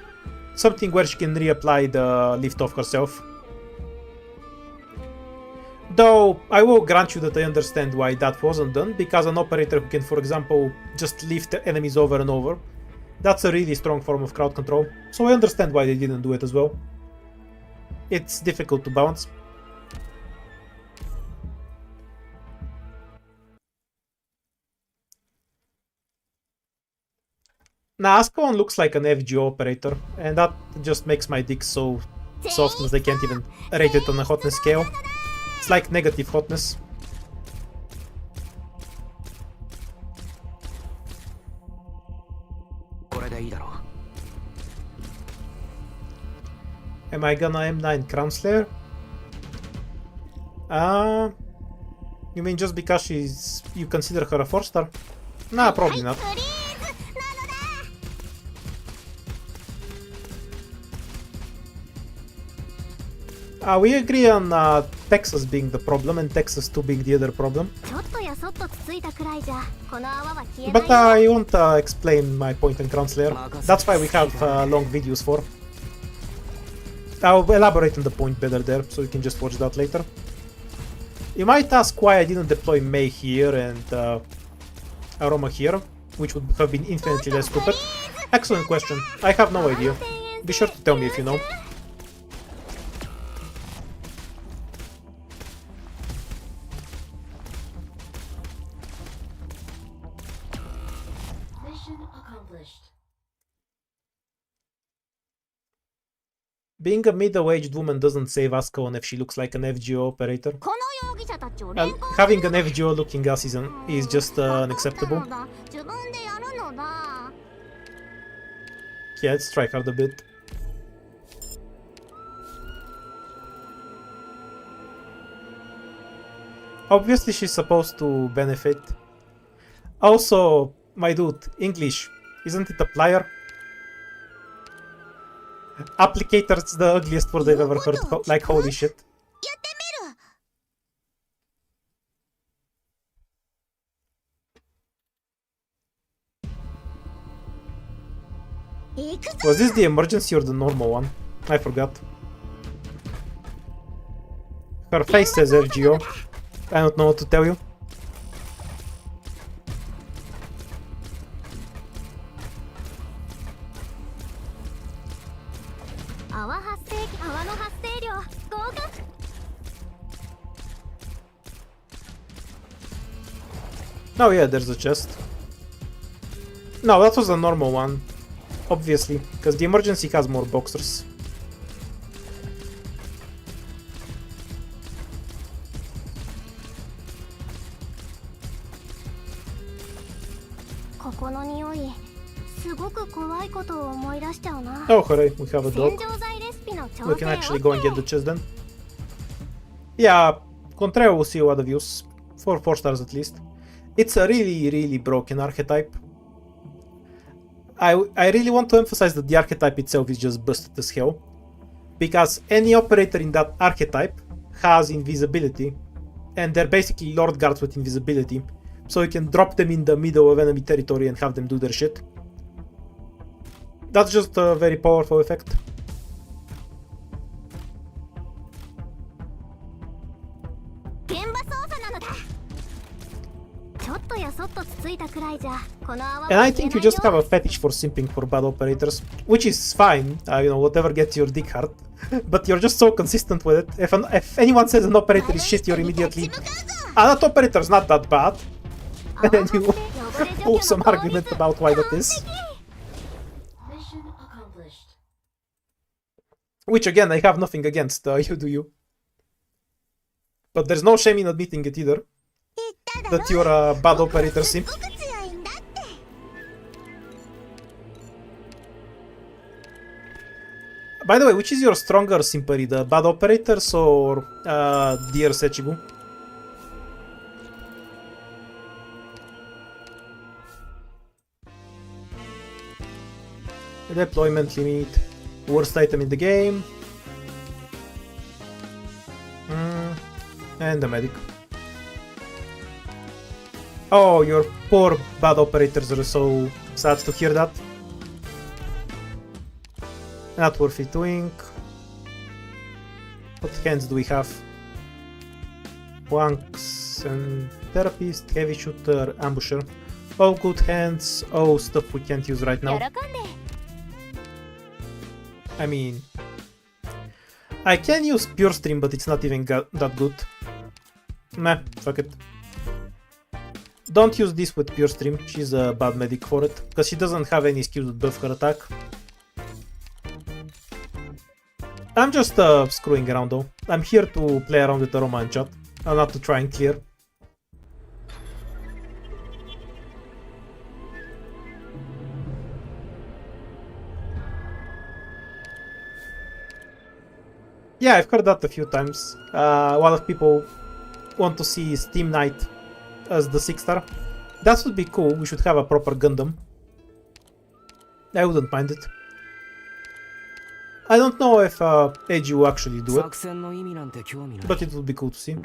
something where she can reapply the lift off herself. Though I will grant you that I understand why that wasn't done, because an operator who can, for example, just lift enemies over and over, that's a really strong form of crowd control, so I understand why they didn't do it as well. It's difficult to balance. Now, Ascalon looks like an FGO operator, and that just makes my dick so soft that I can't even rate it on a hotness scale. It's like negative hotness. Am I gonna M9 Crown Slayer? You mean just because you consider her a 4-star? Nah, probably not. We agree on Texas being the problem and Texas 2 being the other problem. But I won't explain my point on Crown Slayer. That's why we have long videos for. I'll elaborate on the point better there, so you can just watch that later. You might ask why I didn't deploy Mei here and Aroma here, which would have been infinitely less stupid. Excellent question. I have no idea. Be sure to tell me if you know. Being a middle-aged woman doesn't save Ascalon if she looks like an FGO operator. Having an FGO looking ass is just unacceptable. Yeah, let's try hard a bit. Obviously she's supposed to benefit. Also, my dude, English, isn't it a plier? Applicator's the ugliest word I've ever heard, like holy shit. Was this the emergency or the normal one? I forgot. Her face says FGO. I don't know what to tell you. Oh yeah, there's a chest. No, that was a normal one. Obviously, because the emergency has more boxers. Oh hooray, we have a dog. We can actually go and get the chest then. Yeah, Contrario will see a lot of use. For 4 stars at least. It's a really broken archetype. I really want to emphasize that the archetype itself is just busted as hell. Because any operator in that archetype has invisibility. And they're basically Lord Guards with invisibility. So you can drop them in the middle of enemy territory and have them do their shit. That's just a very powerful effect. 現場操作なのだ。ちょっとやそっとつついたくらいじゃこの泡は And I think you just have a fetish for simping for bad operators, which is fine, you know, whatever gets your dick hard. But you're just so consistent with it. If anyone says an operator is shit, you're immediately, that operator's not that bad. And then you pull some argument about why that is. Which again, I have nothing against, you do you. But there's no shame in admitting it either. That you're a bad operator simp. By the way, which is your stronger simpery, the bad operators or Dear Sechigu? Deployment limit, worst item in the game, and the medic. Oh, your poor bad operators are so sad to hear that. Not worth it doing. What hands do we have? Wanks and Therapist, Heavy Shooter, Ambusher. All good hands, all stuff we can't use right now. I mean, I can use Pure Stream, but it's not even that good. Meh, fuck it. Don't use this with Pure Stream, she's a bad medic for it, because she doesn't have any skills that buff her attack. I'm just screwing around though. I'm here to play around with Aroma and chat, and not to try and clear. Yeah, I've heard that a few times. A lot of people want to see Steam Knight as the 6-star. That would be cool, we should have a proper Gundam. I wouldn't mind it. I don't know if AG will actually do it, but it would be cool to see.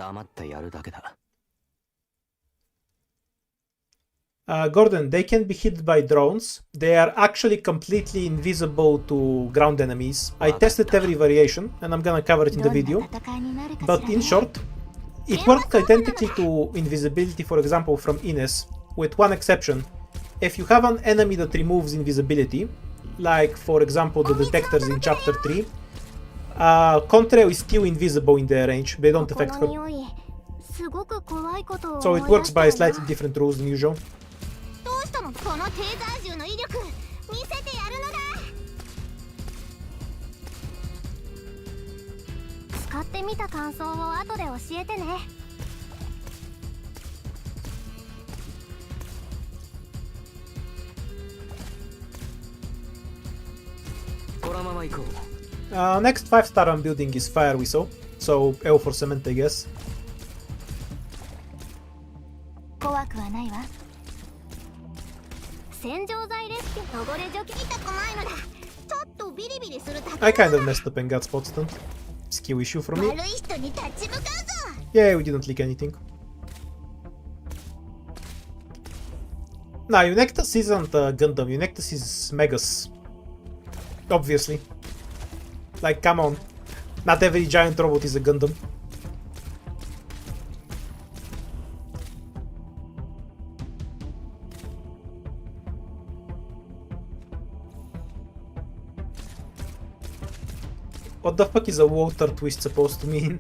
Gordon, they can be hit by drones. They are actually completely invisible to ground enemies. I tested every variation, and I'm gonna cover it in the video. But in short, it works identically to invisibility, for example, from Ines, with one exception. If you have an enemy that removes invisibility, like for example the detectors in chapter 3, Contrail is still invisible in their range, they don't affect her. So it works by slightly different rules than usual. Next 5-star I'm building is Fire Whistle, so L for cement, I guess. I kind of messed up and got spot stunned. Skill issue from me. Yeah, we didn't leak anything. Nah, Eunectus isn't Gundam, Eunectus is Megas. Obviously. Like, come on. Not every giant robot is a Gundam. What the fuck is a water twist supposed to mean?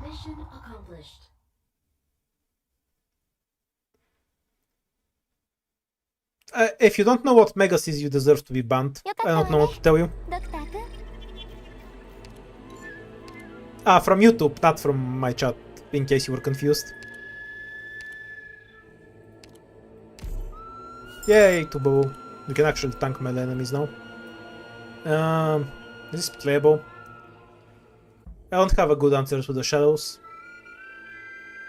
Mission accomplished. If you don't know what Megas is, you deserve to be banned. I don't know what to tell you. From YouTube, not from my chat, in case you were confused. Yay, Tubo. We can actually tank melee enemies now. This is playable. I don't have a good answer to the shadows,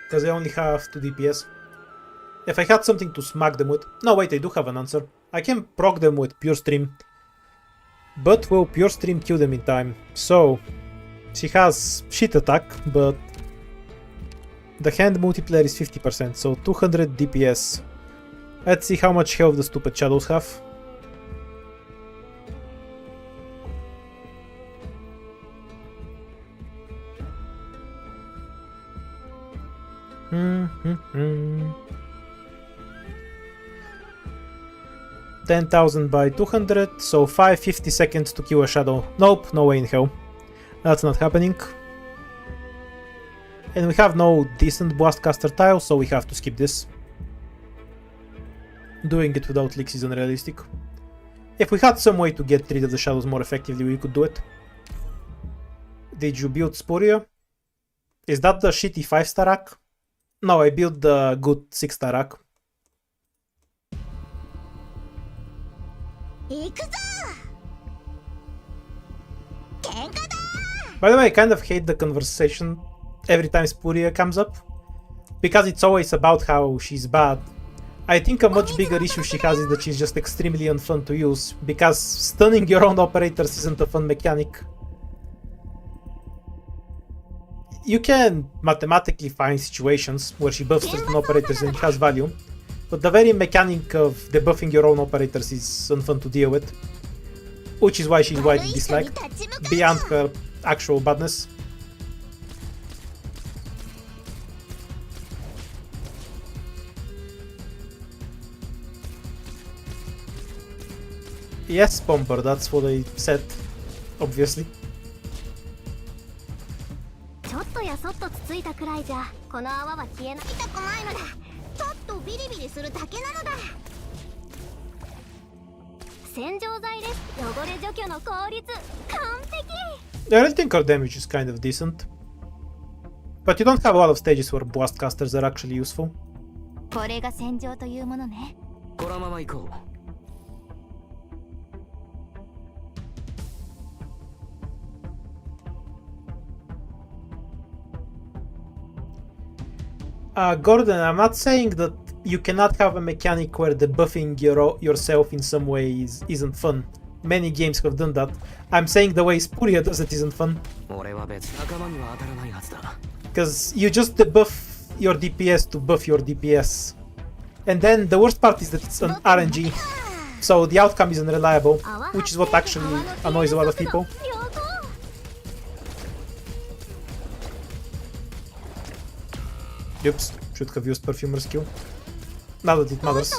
because I only have 2 DPS. If I had something to smack them with... No, wait, I do have an answer. I can proc them with Pure Stream. But will Pure Stream kill them in time? So, she has shit attack, but the hand multiplier is 50%, so 200 DPS. Let's see how much health the stupid shadows have. $10,000 by 200, so 550 seconds to kill a shadow. Nope, no way in hell. That's not happening. And we have no decent blastcaster tile, so we have to skip this. Doing it without leaks is unrealistic. If we had some way to get rid of the shadows more effectively, we could do it. Did you build Spuria? Is that the shitty 5-star rack? No, I built the good 6-star rack. By the way, I kind of hate the conversation every time Spuria comes up, because it's always about how she's bad. I think a much bigger issue she has is that she's just extremely unfun to use, because stunning your own operators isn't a fun mechanic. You can mathematically find situations where she buffs certain operators and it has value, but the very mechanic of debuffing your own operators is unfun to deal with, which is why she's widely disliked, beyond her actual badness. Yes, Bomber, that's what I said, obviously. ちょっとやそっとつついたくらいじゃこの泡は消えない。痛くないのだ。ちょっとビリビリするだけなのだ。洗浄剤です。汚れ除去の効率完璧。 I really think her damage is kind of decent, but you don't have a lot of stages where blastcasters are actually useful. これが洗浄というものね。このまま行こう。Gordon, I'm not saying that you cannot have a mechanic where debuffing yourself in some way isn't fun. Many games have done that. I'm saying the way Spuria does it isn't fun. Because you just debuff your DPS to buff your DPS. And then the worst part is that it's an RNG, so the outcome is unreliable, which is what actually annoys a lot of people. Oops, should have used perfumer skill. Not that it matters.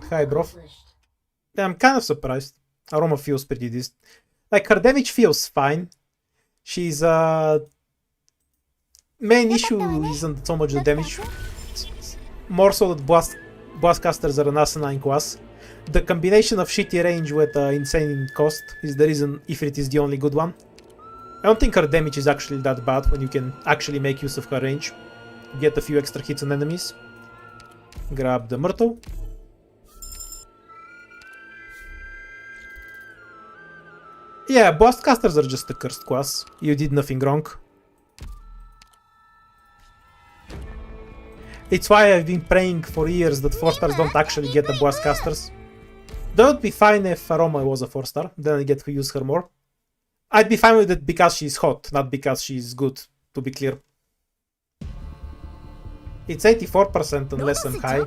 Hi, bro. Yeah, I'm kind of surprised. Aroma feels pretty decent. Like, her damage feels fine. She's main issue isn't so much the damage. It's more so that blastcasters are an asinine class. The combination of shitty range with insane cost is the reason Ifrit is the only good one. I don't think her damage is actually that bad when you can actually make use of her range. Get a few extra hits on enemies. Grab the Myrtle. Yeah, blastcasters are just a cursed class. You did nothing wrong. It's why I've been praying for years that 4-stars don't actually get the blastcasters. That would be fine if Aroma was a 4-star, then I get to use her more. I'd be fine with it because she's hot, not because she's good, to be clear. It's 84% unless I'm high.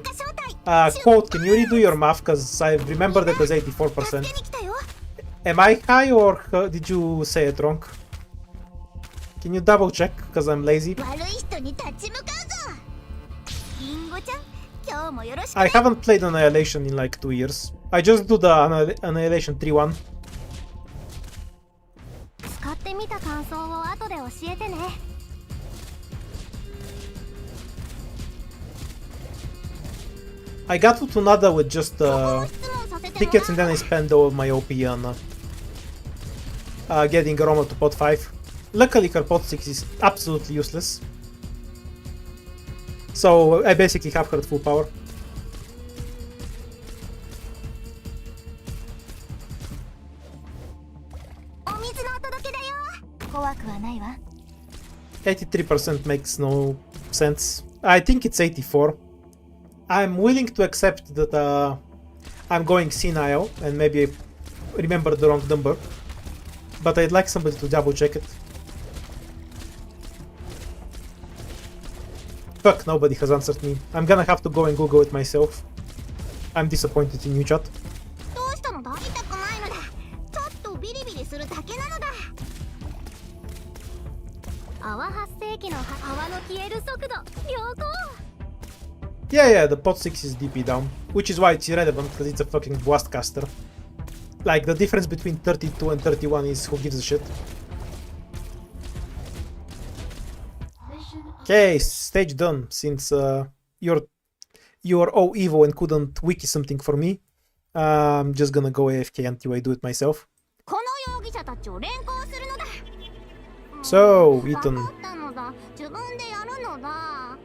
Quote, can you redo your math, cause I remember that as 84%. Am I high or did you say it wrong? Can you double check, cause I'm lazy? I haven't played Annihilation in like 2 years. I just do the Annihilation 3-1. I got Lutonada with just tickets and then I spent all of my OP on getting Aroma to pot 5. Luckily her pot 6 is absolutely useless. So I basically have her at full power. $83% makes no sense. I think it's 84. I'm willing to accept that I'm going senile and maybe I remember the wrong number, but I'd like somebody to double check it. Fuck, nobody has answered me. I'm gonna have to go and Google it myself. I'm disappointed in you, chat. けなのだ。泡発生器の泡の消える速度良好。 Yeah, the pot 6 is DP down, which is why it's irrelevant, because it's a fucking blastcaster. Like, the difference between 32 and 31 is who gives a shit. Mission Okay, stage done. Since you're all evil and couldn't wiki something for me, I'm just gonna go AFK until I do it myself. この容疑者たちを連行するのだ。 So, Ethan, わかったのだ。自分でやるのだ。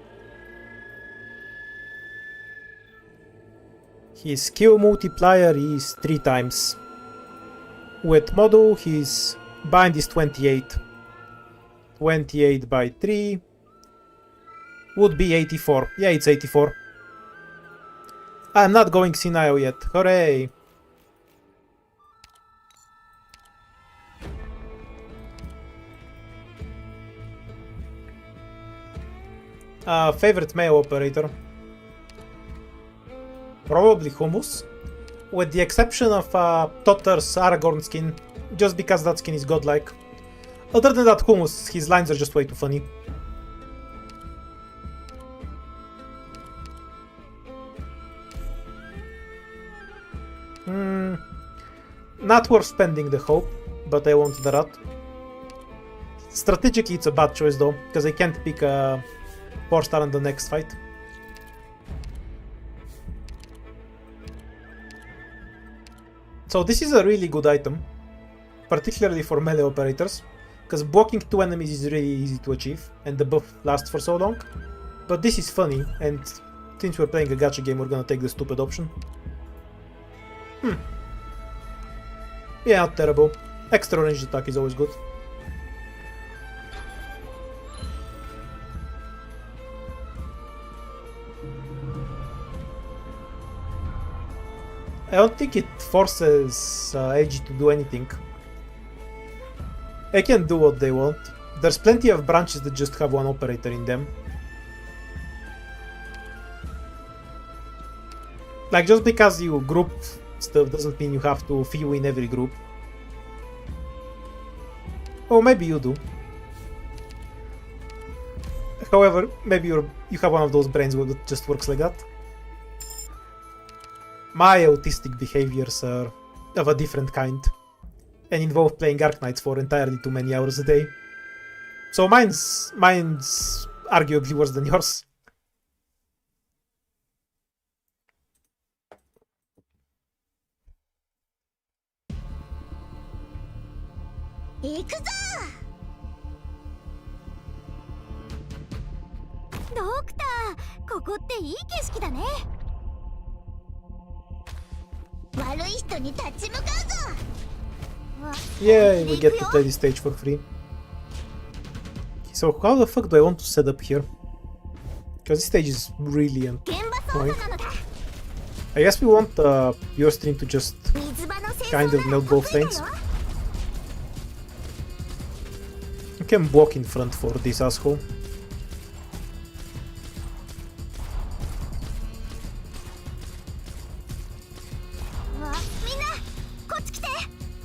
his skill multiplier is 3 times. With model, his bind is 28. 28 by 3 would be 84. Yeah, it's 84. I'm not going senile yet. Hooray! Favorite male operator? Probably Hummus, with the exception of Totter's Aragorn skin, just because that skin is godlike. Other than that, Hummus, his lines are just way too funny. Not worth spending the hope, but I want the rat. Strategically, it's a bad choice though, because I can't pick a 4-star in the next fight. So this is a really good item, particularly for melee operators, because blocking 2 enemies is really easy to achieve, and the buff lasts for so long. But this is funny, and since we're playing a gacha game, we're gonna take the stupid option. Yeah, not terrible. Extra ranged attack is always good. I don't think it forces AG to do anything. They can do what they want. There's plenty of branches that just have one operator in them. Like, just because you group stuff doesn't mean you have to few in every group. Oh, maybe you do. However, maybe you have one of those brains that just works like that. My autistic behaviors are of a different kind, and involve playing Arknights for entirely too many hours a day. So mine's arguably worse than yours. Doctor, ここっていい景色だね。悪い人に立ち向かうぞ。 Yeah, we get to play this stage for free. So how the fuck do I want to set up here? Because this stage is really annoying. なのだ。 I guess we want your stream to just 水場の清掃 kind of が melt both 得意な lanes. の？ You can block in front for this asshole.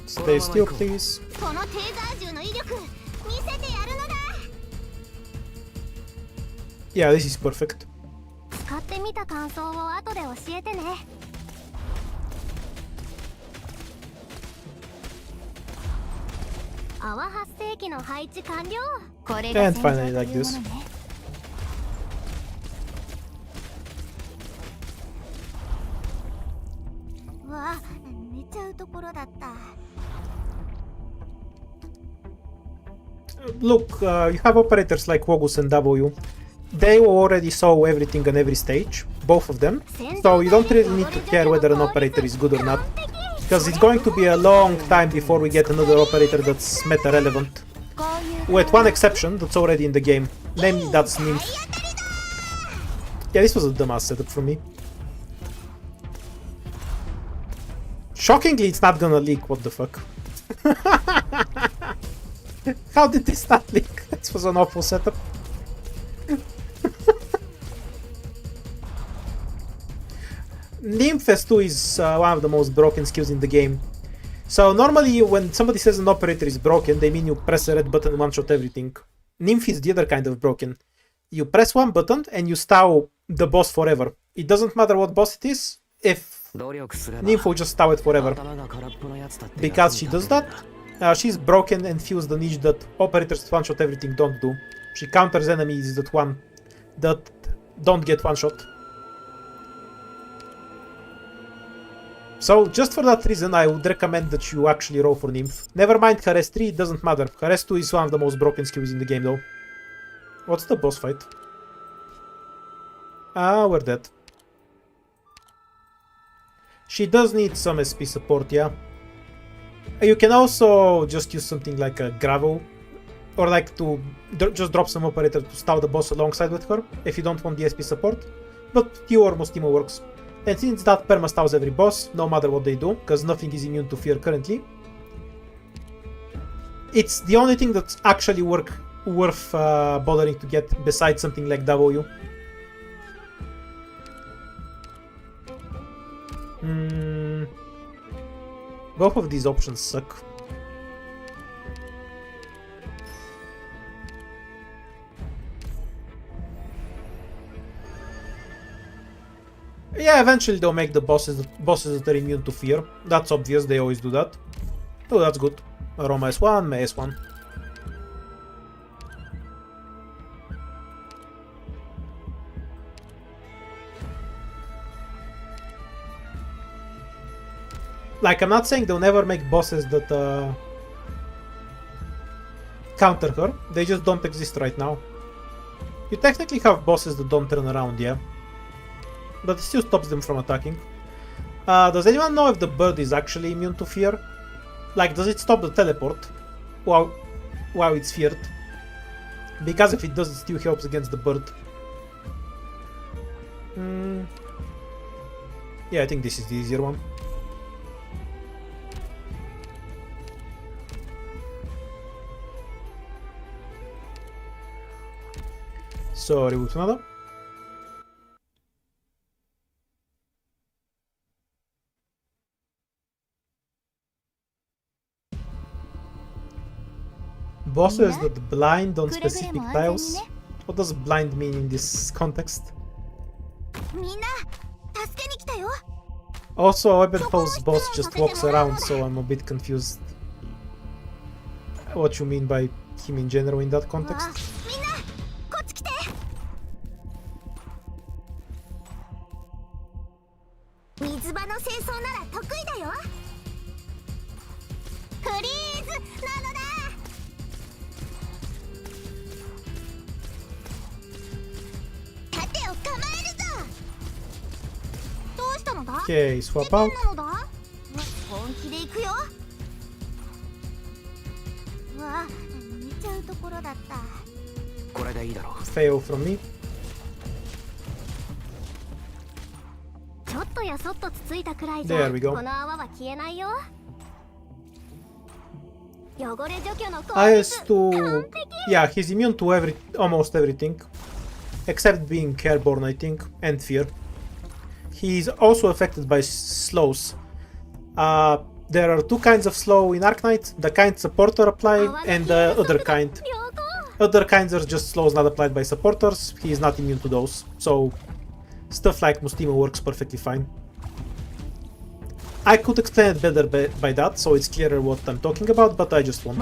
Stay still, please. このテーザー銃の威力見せてやるのだ。 Yeah, this is perfect. 使ってみた感想を後で教えてね。泡発生器の配置完了。これが And finally like this. わあ、寝ちゃうところだった。 Look, you have operators like Wogus and W. They already saw everything on every stage, both of them. So you don't really need to care whether an operator is good or not, because it's going to be a long time before we get another operator that's meta relevant. With one exception that's already in the game, namely that's Nymph. Yeah, this was a dumbass setup for me. Shockingly, it's not gonna leak, what the fuck. How did this not leak? This was an awful setup. Nymph S2 is one of the most broken skills in the game. So normally when somebody says an operator is broken, they mean you press a red button and one-shot everything. Nymph is the other kind of broken. You press one button and you stall the boss forever. It doesn't matter what boss it is, if 努力すれば Nymph will just stall it forever. 頭が空っぽのやつだって Because she 役に does 立つん that, だ she's broken and feels the niche that operators one-shot everything don't do. She counters enemies that don't get one-shot. So just for that reason, I would recommend that you actually roll for Nymph. Never mind Harass 3, it doesn't matter. Harass 2 is one of the most broken skills in the game though. What's the boss fight? Ah, we're dead. She does need some SP support, yeah. You can also just use something like a gravel, or like to just drop some operator to stall the boss alongside with her, if you don't want the SP support. But Q or Mostimo works. And since that perma stalls every boss, no matter what they do, because nothing is immune to fear currently, it's the only thing that's actually worth bothering to get besides something like W. Both of these options suck. Yeah, eventually they'll make the bosses that are immune to fear. That's obvious, they always do that. Oh, that's good. Roma S1, Mei S1. Like, I'm not saying they'll never make bosses that counter her, they just don't exist right now. You technically have bosses that don't turn around, yeah, but it still stops them from attacking. Does anyone know if the bird is actually immune to fear? Like, does it stop the teleport while it's feared? Because if it does, it still helps against the bird. Yeah, I think this is the easier one. Sorry, Lutonada. Bosses that blind on specific tiles? What does blind mean in this context? Also, Ebenfall's boss just walks around, so I'm a bit confused. What you mean by him in general in that context? Okay, swap out. Fail from me. There we go. Yeah, he's immune to almost everything, except being airborne, I think, and fear. He's also affected by slows. There are two kinds of slow in Arknight, the kind supporter applied and the other kind. Other kinds are just slows not applied by supporters, he is not immune to those, so stuff like Mustimo works perfectly fine. I could explain it better by that, so it's clearer what I'm talking about, but I just won't.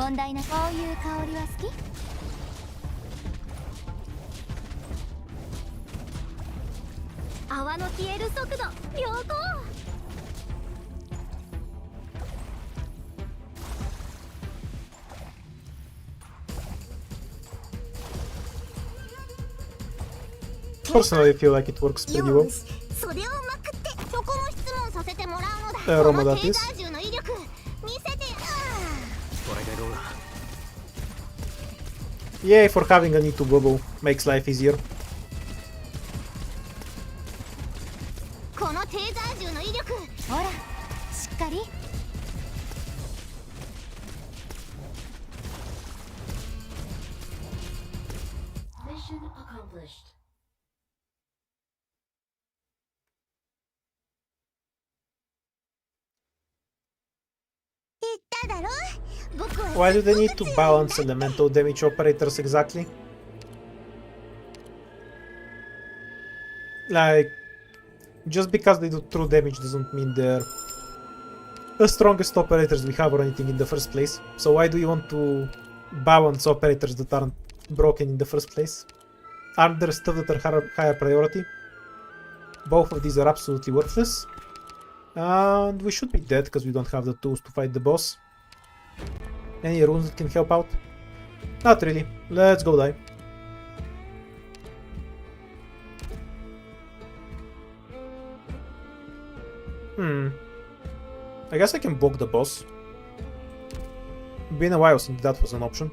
Personally, I feel like it works pretty well. Roma, that is. Yay for having a need to bubble, makes life easier. Mission accomplished. だろ僕は Why do they need to balance elemental damage operators exactly? Like, just because they do true damage doesn't mean they're the strongest operators we have or anything in the first place. So why do you want to balance operators that aren't broken in the first place? Aren't there stuff that are higher priority? Both of these are absolutely worthless. And we should be dead because we don't have the tools to fight the boss. Any runes that can help out? Not really. Let's go die. I guess I can poke the boss. Been a while since that was an option.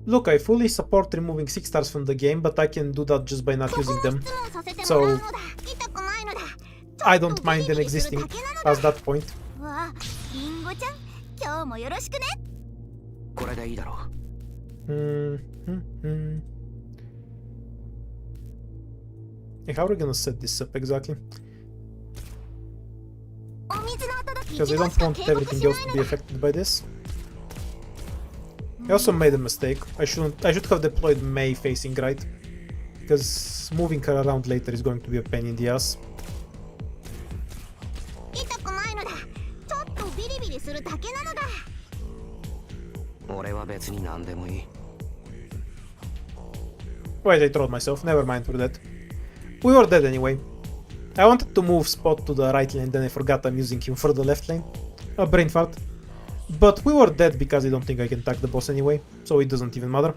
Look, I fully support removing 6 stars from the game, but I can do that just by not using them. So, I don't mind them existing past that point. これでいいだろう。 Hey, how are we gonna set this up exactly? Because I don't want everything else to be affected by this. I also made a mistake. I should have deployed Mei facing right. Because moving her around later is going to be a pain in the ass. Wait, I trolled myself. Never mind for that. We were dead anyway. I wanted to move Spot to the right lane, then I forgot I'm using him for the left lane. A brain fart. But we were dead because I don't think I can attack the boss anyway, so it doesn't even matter.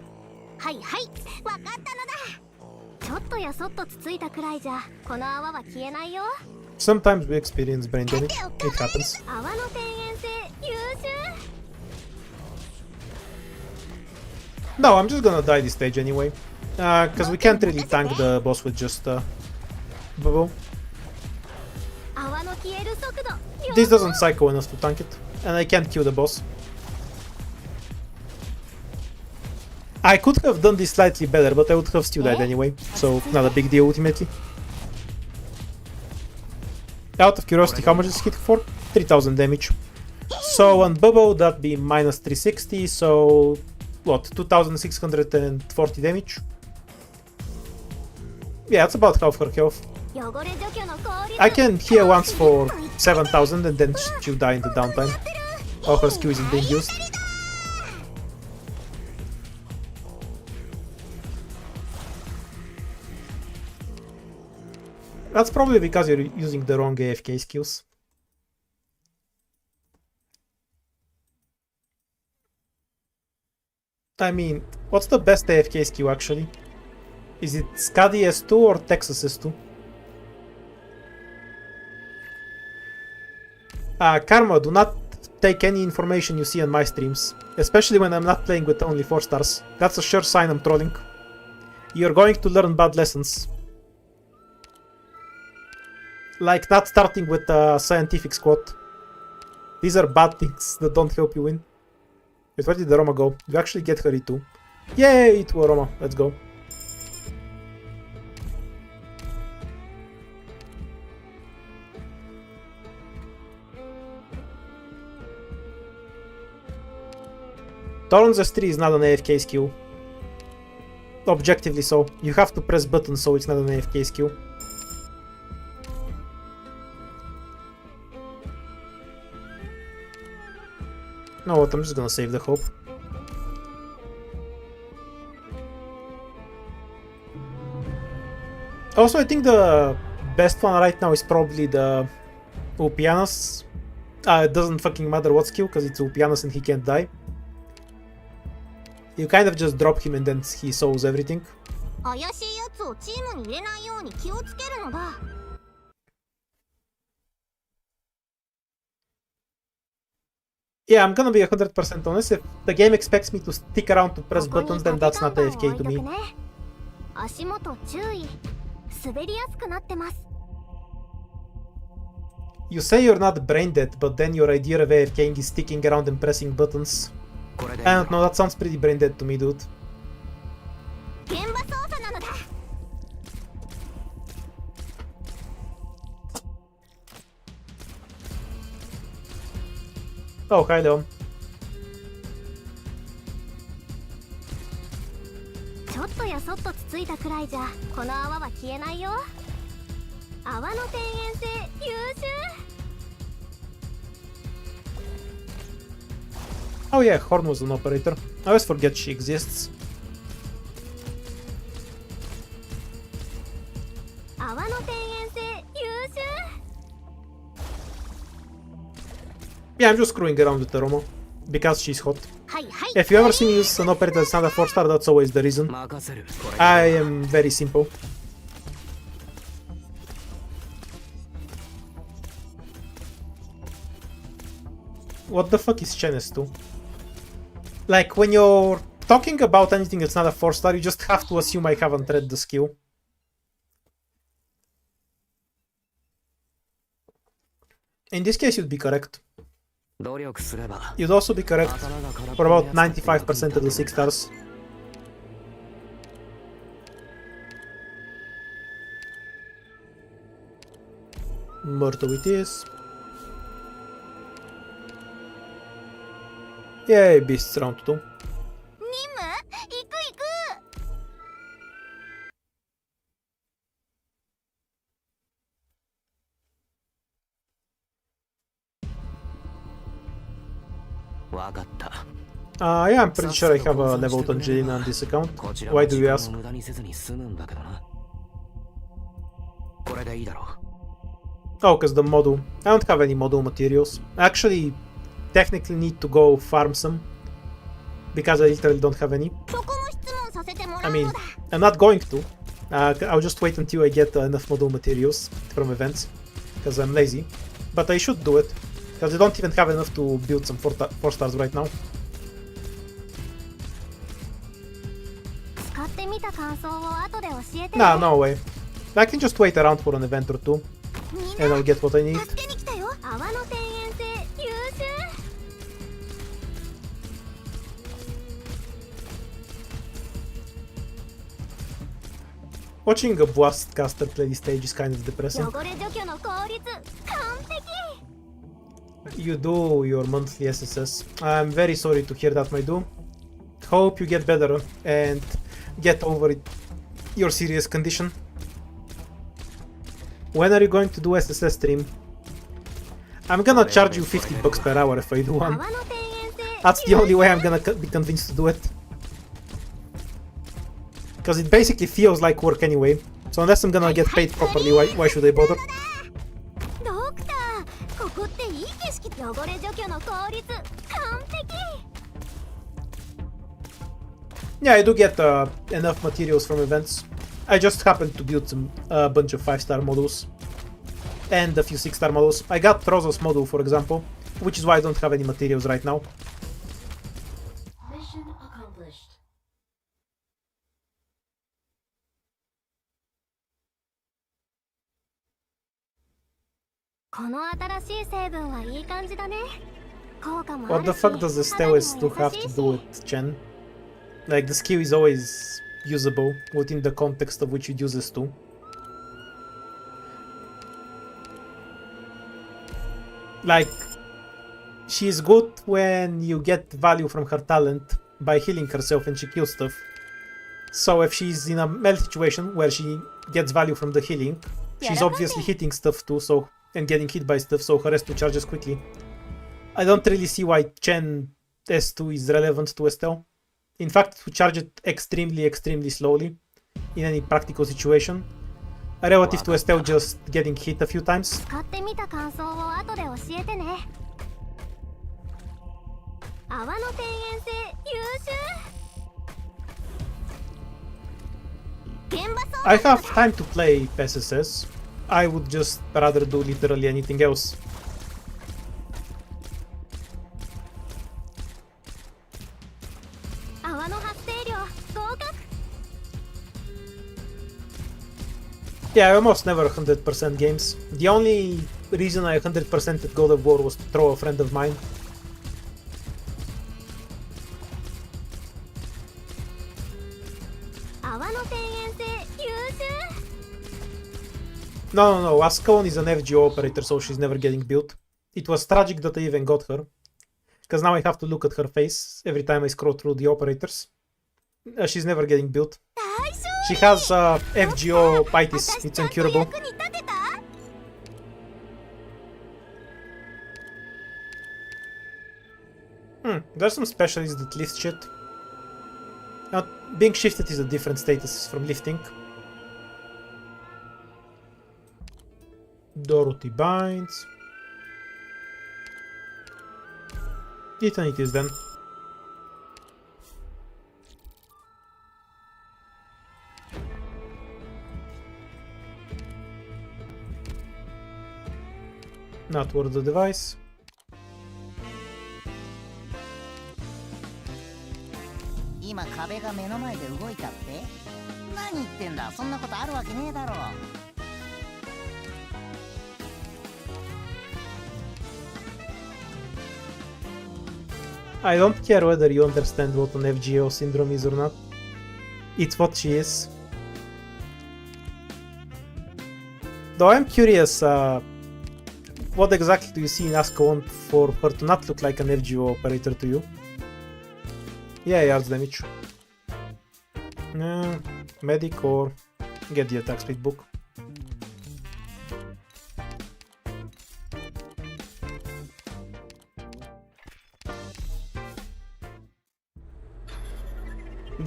Sometimes we experience brain damage. It happens. No, I'm just gonna die this stage anyway. Because we can't really tank the boss with just bubble. This doesn't psycho enough to tank it, and I can't kill the boss. I could have done this slightly better, but I would have still died anyway, so not a big deal ultimately. Out of curiosity, how much is hit for? 3000 damage. So on bubble that'd be minus 360, so what, 2640 damage? Yeah, that's about half her health. I can heal once for 7000 and then she'll die in the downtime. All her skill isn't being used. That's probably because you're using the wrong AFK skills. I mean, what's the best AFK skill actually? Is it Skadi S2 or Texas S2? Karma, do not take any information you see on my streams, especially when I'm not playing with only 4 stars. That's a sure sign I'm trolling. You're going to learn bad lessons. Like not starting with a scientific squad. These are bad things that don't help you win. Wait, where did the Roma go? You actually get her E2. Yay, E2 Roma. Let's go. Torrens S3 is not an AFK skill. Objectively so. You have to press buttons, so it's not an AFK skill. No, what? I'm just gonna save the hope. Also, I think the best one right now is probably the Upianos. It doesn't fucking matter what skill, because it's Upianos and he can't die. You kind of just drop him and then he solves everything. Yeah, I'm gonna be 100% honest. If the game expects me to stick around to press buttons, then that's not AFK to me. You say you're not brain dead, but then your idea of AFKing is sticking around and pressing buttons. これでいい I don't know, that sounds pretty brain dead to me, dude. 現場操作なのだ。 Oh, hi, Leon. ちょっとやそっとつついたくらいじゃこの泡は消えないよ。泡の天然性優秀。 Oh yeah, Horn was an operator. I always forget she exists. 泡の天然性優秀。 Yeah, I'm just screwing around with the Romo. Because she's hot. はいはい。 If you ever see me use an operator that's not a 4-star, that's always the reason. 任せるこれ I am very simple. What the fuck is Chenes 2? Like, when you're talking about anything that's not a 4-star, you just have to assume I haven't read the skill. In this case, you'd be correct. 努力すれば You'd also be correct 頭が空っ for ぽの about やつだって役に 95% 立 of the つんだ 6 stars. Murder with this. Yay, beasts round 2. 任務行く行く。 わかった Yeah, I'm pretty sure I have a leveled Angelina on this account. こちら Why も do 時 you 間 ask? を無駄にせずに済むんだけどなこれでいいだろう Oh, because the model. I don't have any model materials. I actually technically need to go farm some. Because I literally don't have any. そこも質問させてもら I う mean, のだ。 I'm not going to. I'll just wait until I get enough model materials from events. Because I'm lazy. But I should do it. Because I don't even have enough to build some 4 stars right now. 使ってみた感想を後で教えて。 Nah, no way. I can just wait around for an event or two. みん And な I'll get what I need. 助けに来たよ。泡の天然性優秀。 Watching a Blast caster play this stage is kind of depressing. 汚れ除去の効率完璧。 You do your monthly SSS. I'm very sorry to hear that, my dude. Hope you get better and get over it, your serious condition. When are you going to do SSS stream? I'm gonna charge you 50 bucks per hour if I do 泡 one. の天然性。 That's the only way I'm gonna be convinced to do it. Because it basically feels like work anyway. So unless I'm gonna get paid properly, why should I bother? ドクター、ここっていい景色。汚れ除去の効率完璧。 Yeah, I do get enough materials from events. I just happened to build a bunch of 5-star models and a few 6-star models. I got Trozos model, for example, which is why I don't have any materials right now. Mission accomplished. この新しい成分はいい感じだね。効果もあ What る the し、 fuck does the Stealth do have to do with Chen? Like, the skill is always usable within the context of which it uses to. Like, she's good when you get value from her talent by healing herself and she kills stuff. So if she's in a melt situation where she gets value from the healing, she's obviously hitting stuff too, so and getting hit by stuff, so her S2 charges quickly. I don't really see why Chen S2 is relevant to Estelle. In fact, to charge it extremely, extremely slowly in any practical situation, relative to Estelle just getting hit a few times. 使ってみた感想を後で教えてね。泡の天然性優秀。現場操 I 作 have time to play SSS. I would just rather do literally anything else. 泡の発生量合格。Yeah, I almost never 100% games. The only reason I 100%ed God of War was to throw a friend of mine. No, Ascalon is an FGO operator, so she's never getting built. It was tragic that I even got her. Because now I have to look at her face every time I scroll through the operators. She's never getting built. She has FGO itis, it's incurable. There's some specialists that lift shit. Now, being shifted is a different status from lifting. Dorothy binds. Ethan it is then. Not worth the device. I don't care whether you understand what an FGO syndrome is or not. It's what she is. Though I'm curious, what exactly do you see in Ascalon for her to not look like an FGO operator to you? Yeah, yards damage. Medic or get the attack speed book.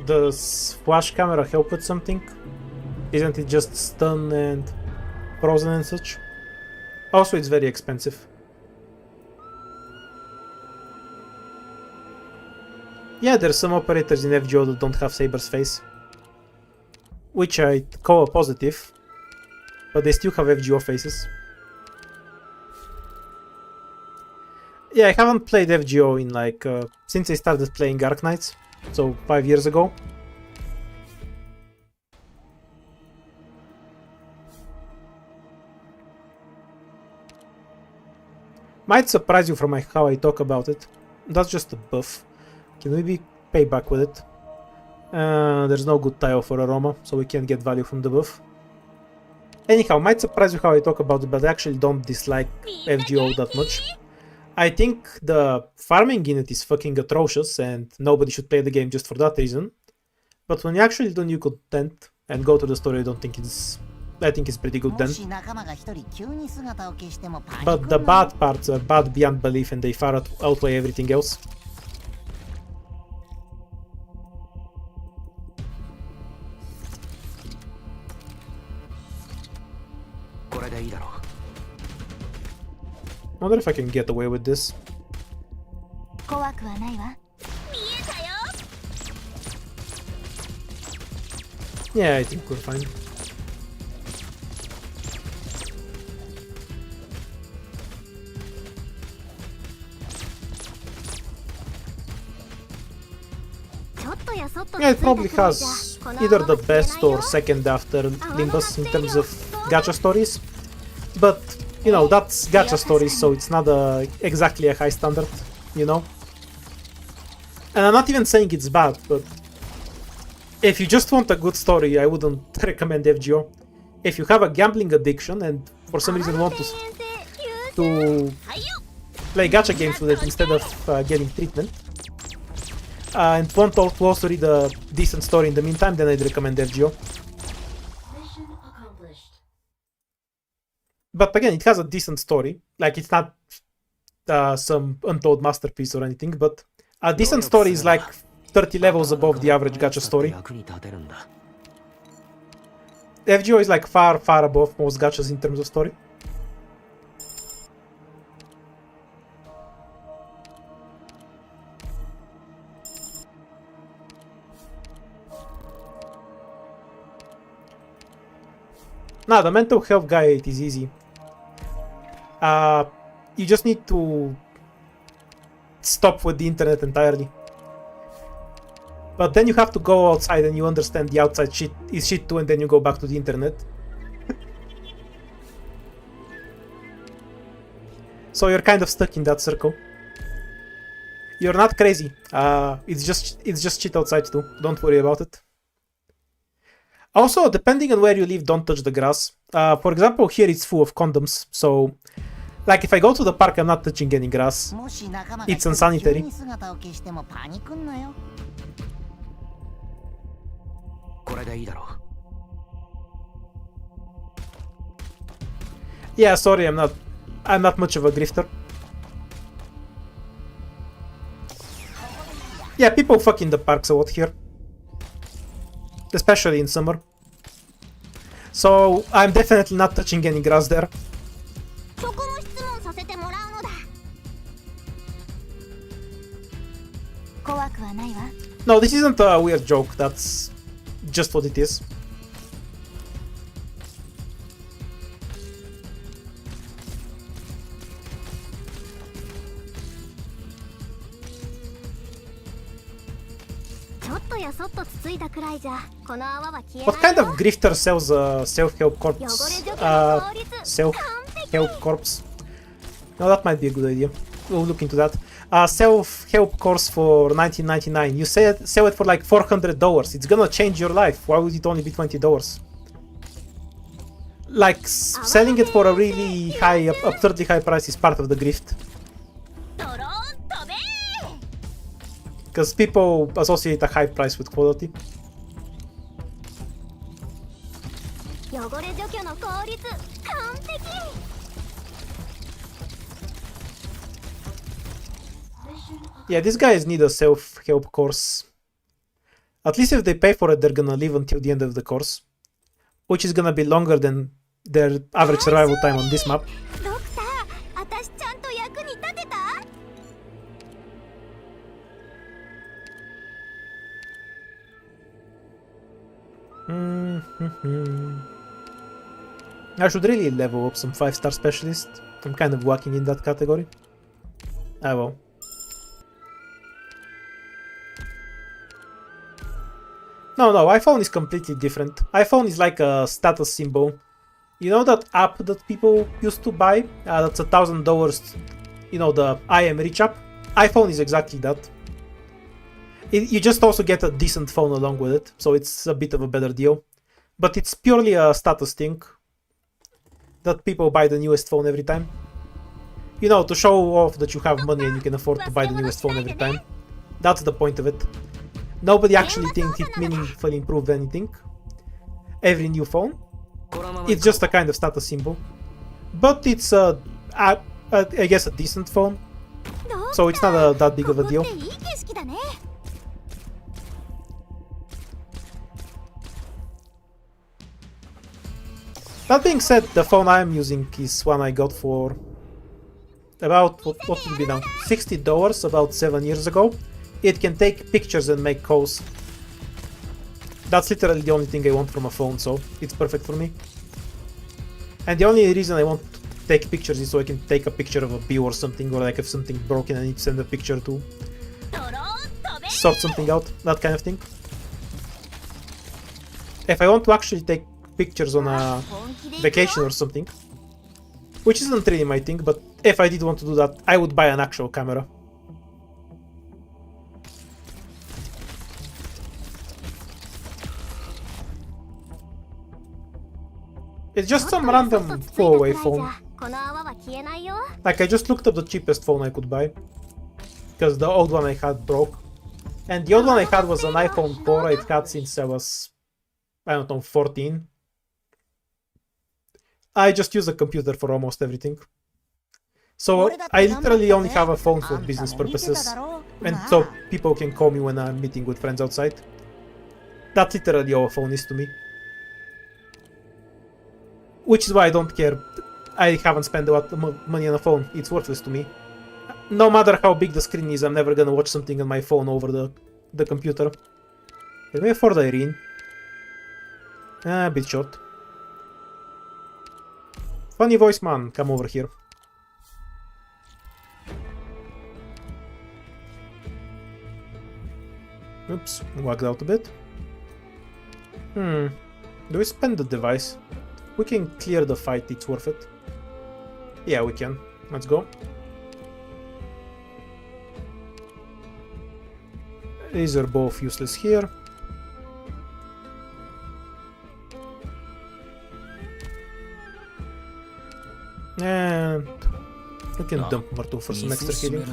Does flash camera help with something? Isn't it just stun and frozen and such? Also, it's very expensive. Yeah, there's some operators in FGO that don't have Saber's face, which I call a positive, but they still have FGO faces. Yeah, I haven't played FGO in like since I started playing Arc Knights, so 5 years ago. Might surprise you from how I talk about it. That's just a buff. Can we be payback with it? There's no good tile for Aroma, so we can't get value from the buff. Anyhow, might surprise you how I talk about it, but I actually don't dislike FGO that much. I think the farming in it is fucking atrocious, and nobody should play the game just for that reason. But when you actually do new content and go to the story, I think it's pretty good then. But the bad parts are bad beyond belief, and they far outweigh everything else. I wonder if I can get away with this. Yeah, I think we're fine. Yeah, it probably has either the best or second after Limbus in terms of gacha stories, but you know, that's gacha stories, so it's not exactly a high standard, you know? And I'm not even saying it's bad, but if you just want a good story, I wouldn't recommend FGO. If you have a gambling addiction and for some reason want to play gacha games with it instead of getting treatment, and want to also read a decent story in the meantime, then I'd recommend FGO. Mission accomplished. But again, it has a decent story. Like, it's not some untold masterpiece or anything, but a decent story is like 30 levels above the average gacha story. FGO is like far above most gachas in terms of story. Nah, the mental health guy, it is easy. You just need to stop with the internet entirely. But then you have to go outside and you understand the outside shit is shit too, and then you go back to the internet. So you're kind of stuck in that circle. You're not crazy. It's just shit outside too. Don't worry about it. Also, depending on where you live, don't touch the grass. For example, here it's full of condoms, so like if I go to the park, I'm not touching any grass. It's unsanitary. Yeah, sorry, I'm not much of a grifter. Yeah, people fuck in the parks a lot here. Especially in summer. So, I'm definitely not touching any grass there. No, this isn't a weird joke, that's just what it is. What kind of grifter sells a self-help corpse? Self-help corpse? No, that might be a good idea. We'll look into that. Self-help course for $19.99. You sell it for like $400. It's gonna change your life. Why would it only be $20? Like, selling it for a really high, absurdly high price is part of the grift. Because people associate a high price with quality. Yeah, these guys need a self-help course. At least if they pay for it, they're gonna live until the end of the course. Which is gonna be longer than their average survival time on this map. I should really level up some 5-star specialist. I'm kind of lacking in that category. Ah well. No, iPhone is completely different. iPhone is like a status symbol. You know that app that people used to buy? That's $1,000. You know, the I Am Rich app? iPhone is exactly that. You just also get a decent phone along with it, so it's a bit of a better deal. But it's purely a status thing. That people buy the newest phone every time. You know, to show off that you have money and you can afford to buy the newest phone every time. That's the point of it. Nobody actually thinks it meaningfully improved anything. Every new phone. It's just a kind of status symbol. But it's, I guess, a decent phone. So it's not that big of a deal. That being said, the phone I'm using is one I got for about, what would it be now? $60 about 7 years ago. It can take pictures and make calls. That's literally the only thing I want from a phone, so it's perfect for me. And the only reason I want to take pictures is so I can take a picture of a bill or something, or like if something broken I need to send a picture to sort something out, that kind of thing. If I want to actually take pictures on a vacation or something, which isn't really my thing, but if I did want to do that, I would buy an actual camera. It's just some random throwaway phone. Like, I just looked up the cheapest phone I could buy, because the old one I had broke. And the old one I had was an iPhone 4 I've had since I was, I don't know, 14. I just use a computer for almost everything. So I literally only have a phone for business purposes, and so people can call me when I'm meeting with friends outside. That's literally all a phone is to me. Which is why I don't care. I haven't spent a lot of money on a phone. It's worthless to me. No matter how big the screen is, I'm never gonna watch something on my phone over the computer. Can we afford Irene? A bit short. Funny voice man, come over here. Oops, wagged out a bit. Do we spend the device? We can clear the fight, it's worth it. Yeah, we can. Let's go. These are both useless here. And we can dump Martu for some extra healing.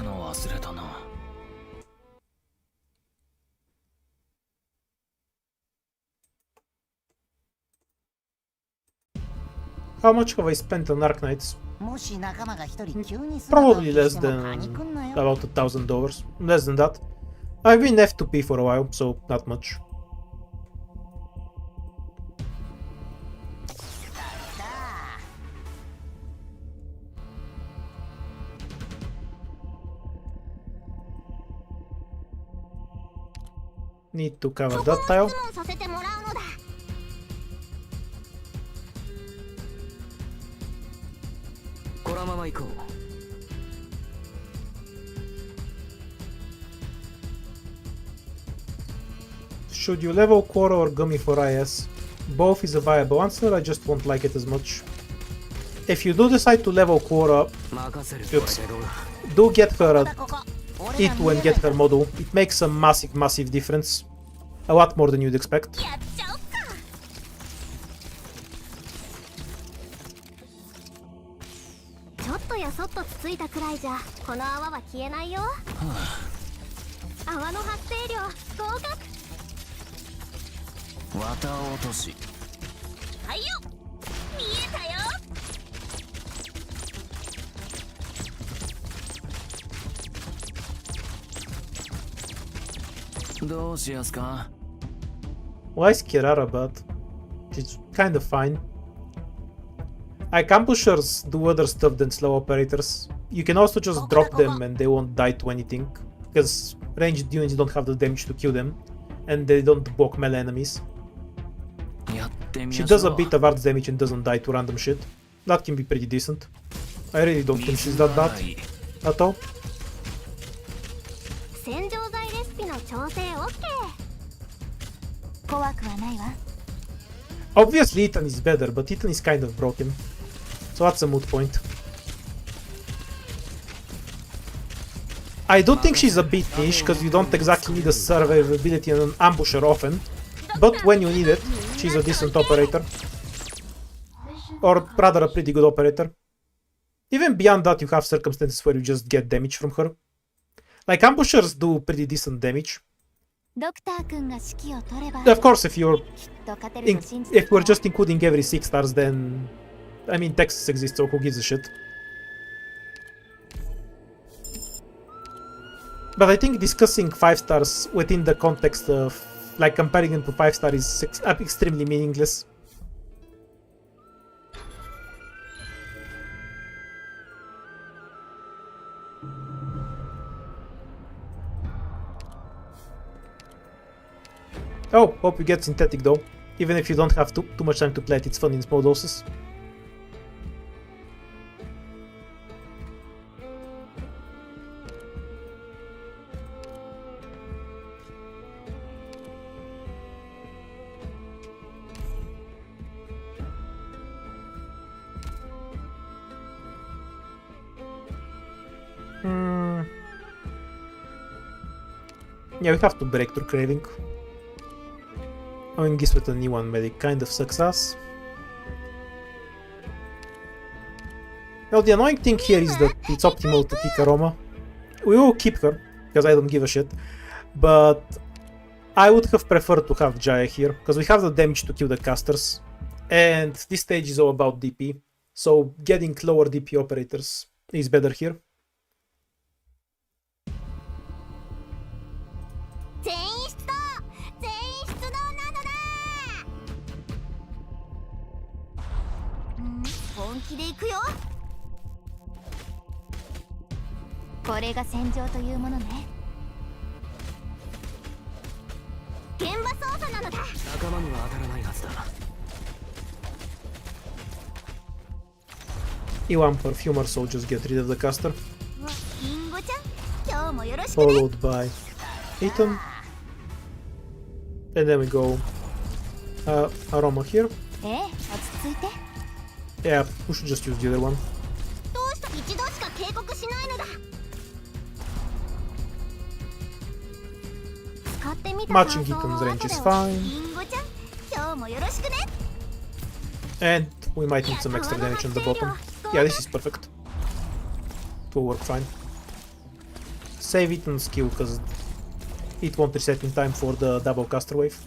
How much have I spent on Arknights? Probably less than about $1,000. Less than that. I've been F2P for a while, so not much. Need to cover that tile. Should you level Quora or Gummy for IS? Both is a viable answer, I just won't like it as much. If you do decide to level Quora, do get her a E2 and get her model. It makes a massive difference. A lot more than you'd expect. Why is Kirara bad? She's kind of fine. Like, ambushers do other stuff than slow operators. You can also just drop them and they won't die to anything, because ranged units don't have the damage to kill them, and they don't block melee enemies. She does a bit of arts damage and doesn't die to random shit. That can be pretty decent. I really don't think she's that bad at all. Obviously Ethan is better, but Ethan is kind of broken. So that's a moot point. I do think she's a bit niche, because you don't exactly need a survivability and an ambusher often. But when you need it, she's a decent operator. Or rather a pretty good operator. Even beyond that, you have circumstances where you just get damage from her. Like, ambushers do pretty decent damage. Of course, if we're just including every 6 stars, then... I mean, Texas exists, so who gives a shit? But I think discussing 5 stars within the context of, like, comparing them to 5 stars is extremely meaningless. Oh, hope you get synthetic though. Even if you don't have too much time to play it, it's fun in small doses. Yeah, we have to break through craving. I mean, this with a new one medic kind of success. Now the annoying thing here is that it's optimal to pick Aroma. We will keep her, because I don't give a shit. But I would have preferred to have Jaya here, because we have the damage to kill the casters. And this stage is all about DP. So getting lower DP operators is better here. E1 perfumer, so just get rid of the caster. Followed by Ethan. And then we go Aroma here. Yeah, we should just use the other one. Matching Eaton's range is fine. リンゴちゃん今日もよろしくね And we might need some extra damage on the bottom. Yeah, this is perfect. It will work fine. Save Eaton's skill because it won't reset in time for the double caster wave.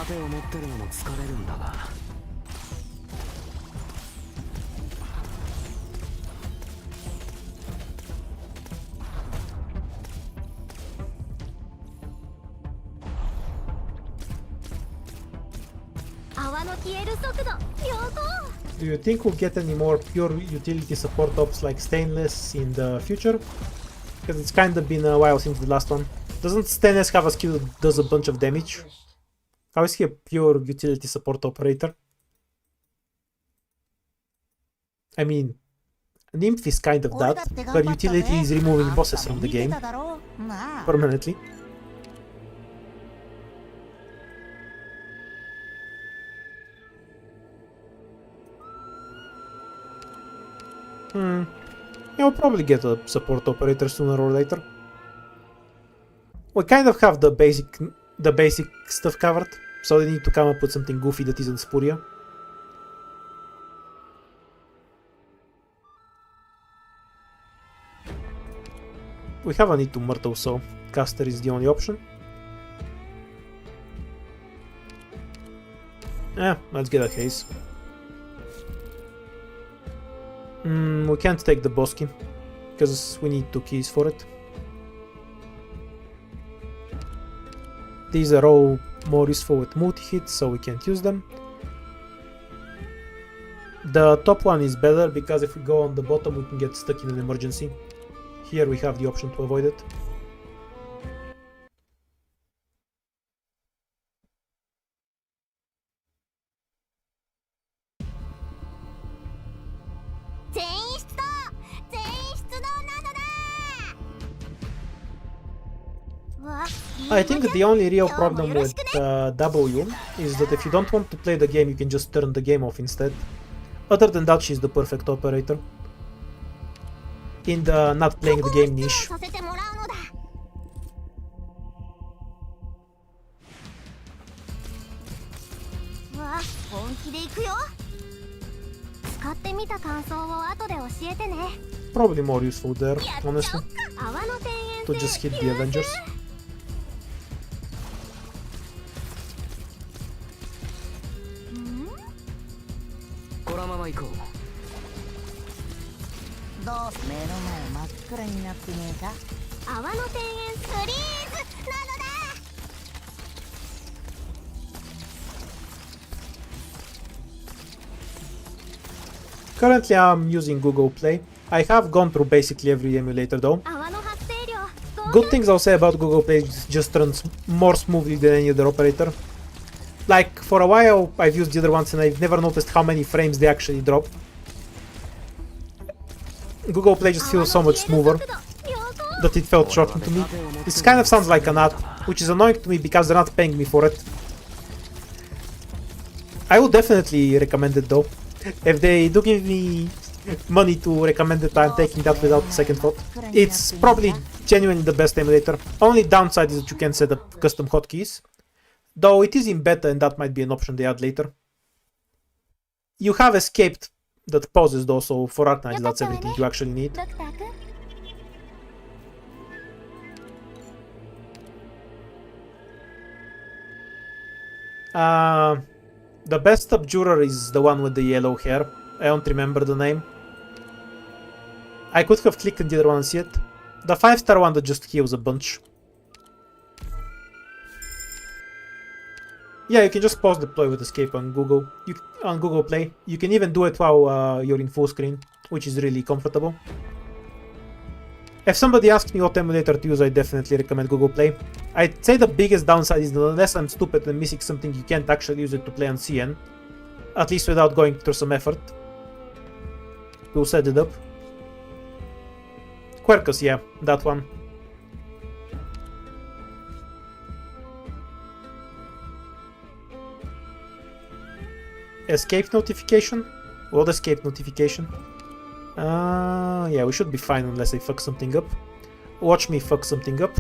盾を持ってるのも疲れるんだが。Do you think we'll get any more pure utility support ops like Stainless in the future? Because it's kinda been a while since the last one. Doesn't Stainless have a skill that does a bunch of damage? How is he a pure utility support operator? I mean, Nymph is kind of that. Her utility is removing bosses from the game. Permanently. You'll probably get a support operator sooner or later. We kind of have the basic stuff covered, so they need to come up with something goofy that isn't Spuria. We have a need to Myrtle, so caster is the only option. Let's get a haze. We can't take the Bosky, because we need 2 keys for it. These are all more useful with multi-hits, so we can't use them. The top one is better, because if we go on the bottom we can get stuck in an emergency. Here we have the option to avoid it. I think the only real problem with W is that if you don't want to play the game, you can just turn the game off instead. Other than that, she's the perfect operator. In the not playing the game niche. Probably more useful there, honestly. To just hit the Avengers. Currently I'm using Google Play. I have gone through basically every emulator though. Good things I'll say about Google Play, it just runs more smoothly than any other operator. Like, for a while I've used the other ones and I've never noticed how many frames they actually drop. Google Play just feels so much smoother that it felt shocking to me. This kind of sounds like an ad, which is annoying to me because they're not paying me for it. I would definitely recommend it though. If they do give me money to recommend it, I'm taking that without a second thought. It's probably genuinely the best emulator. Only downside is that you can set up custom hotkeys. Though it is in beta and that might be an option they add later. You have escaped that pauses though, so for Arknights that's everything you actually need. The best abjurer is the one with the yellow hair. I don't remember the name. I could have clicked on the other one and see it. The 5-star one that just heals a bunch. Yeah, you can just pause deploy with escape on Google Play. You can even do it while you're in full screen, which is really comfortable. If somebody asks me what emulator to use, I definitely recommend Google Play. I'd say the biggest downside is that unless I'm stupid and missing something, you can't actually use it to play on CN. At least without going through some effort to set it up. Quercus, yeah, that one. Escape notification? What escape notification? Yeah, we should be fine unless I fuck something up. Watch me fuck something up.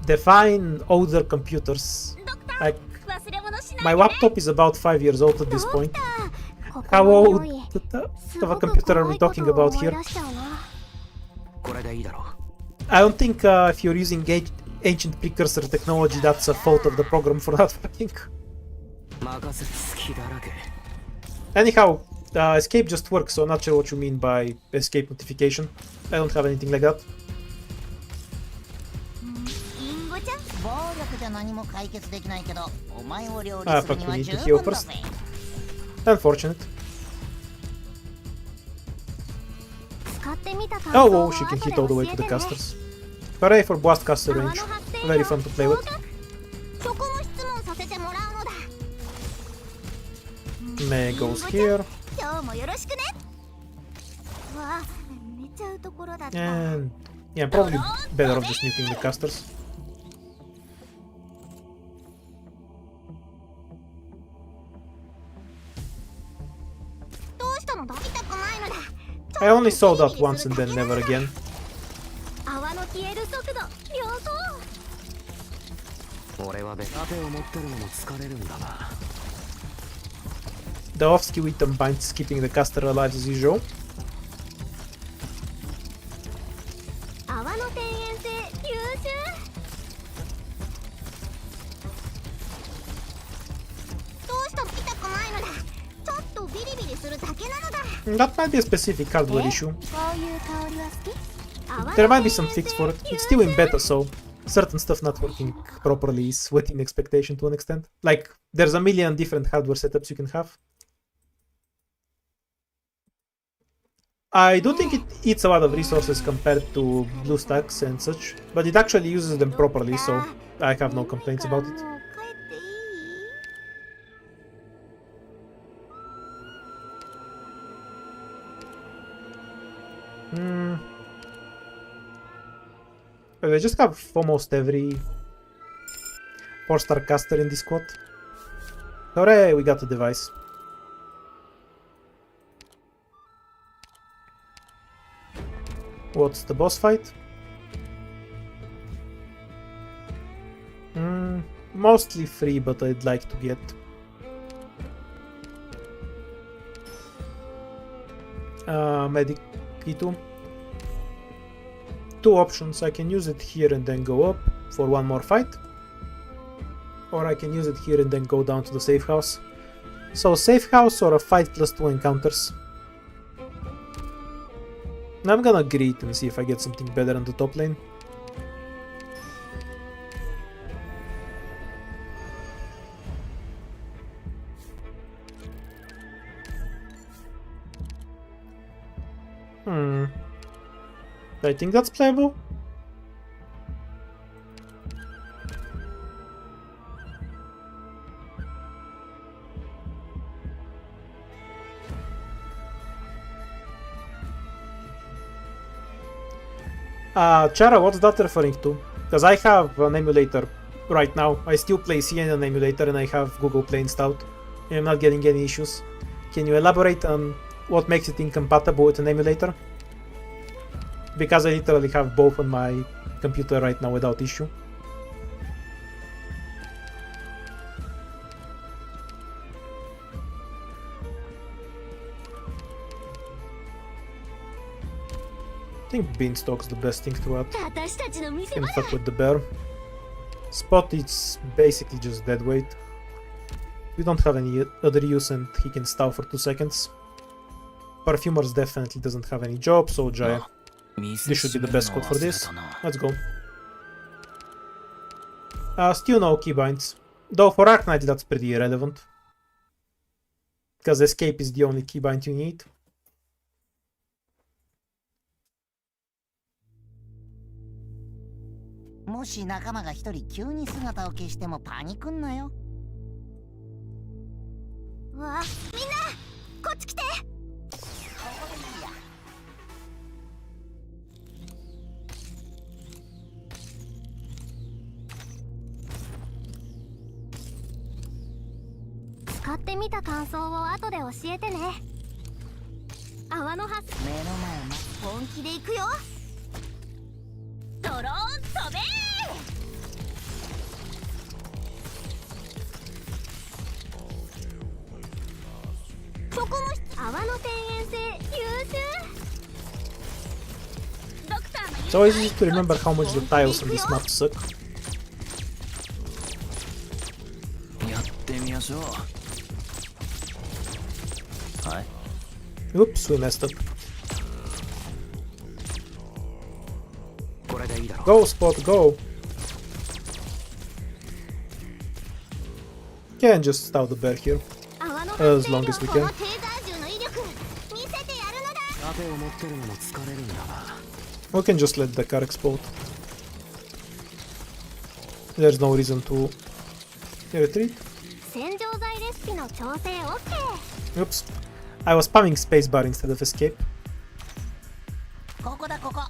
Define older computers. Like, my laptop is about 5 years old at this point. How old of a computer are we talking about here? I don't think if you're using ancient precursor technology, that's a fault of the program for not working. Anyhow, escape just works, so I'm not sure what you mean by escape notification. I don't have anything like that. Fuck, we need to heal first. Unfortunate. Oh, she can hit all the way to the casters. Hooray for blast caster range. Very fun to play with. May goes here. And yeah, probably better off just nuking the casters. I only saw that once and then never again. The off-skill item binds keeping the caster alive as usual. That might be a specific hardware issue. There might be some fix for it. It's still in beta, so certain stuff not working properly is within expectation to an extent. Like, there's a million different hardware setups you can have. I do think it eats a lot of resources compared to BlueStacks and such, but it actually uses them properly, so I have no complaints about it. I just have almost every 4-star caster in this squad. Hooray, we got a device. What's the boss fight? Mostly free, but I'd like to get Medic P2. Two options. I can use it here and then go up for one more fight, or I can use it here and then go down to the safe house. So safe house or a fight plus 2 encounters. I'm gonna greet and see if I get something better on the top lane. I think that's playable. Chara, what's that referring to? Because I have an emulator right now. I still play CN on emulator and I have Google Play installed. And I'm not getting any issues. Can you elaborate on what makes it incompatible with an emulator? Because I literally have both on my computer right now without issue. I think Beanstalk's the best thing to add. Can fuck with the bear. Spot is basically just dead weight. We don't have any other use and he can stall for 2 seconds. Perfumers definitely doesn't have any job, so Jaya. This should be the best squad for this. Let's go. Still no keybinds. Though for Arknight that's pretty irrelevant. Because escape is the only keybind you need. 使ってみた感想を後で教えてね。泡の発目の前本気で行くよ。ドローン飛べー。そこも泡の天然性優秀。 It's always easy to remember how much the tiles on this map suck. やってみましょう。はい。 Oops, we messed up. これでいいだろう。 Go, Spot, go! Can just start the bear here. As long as we can. 盾を持ってるのも疲れるんだな。 We can just let the car explode. There's no reason to retreat. Oops. I was spamming spacebar instead of escape. ここだここ。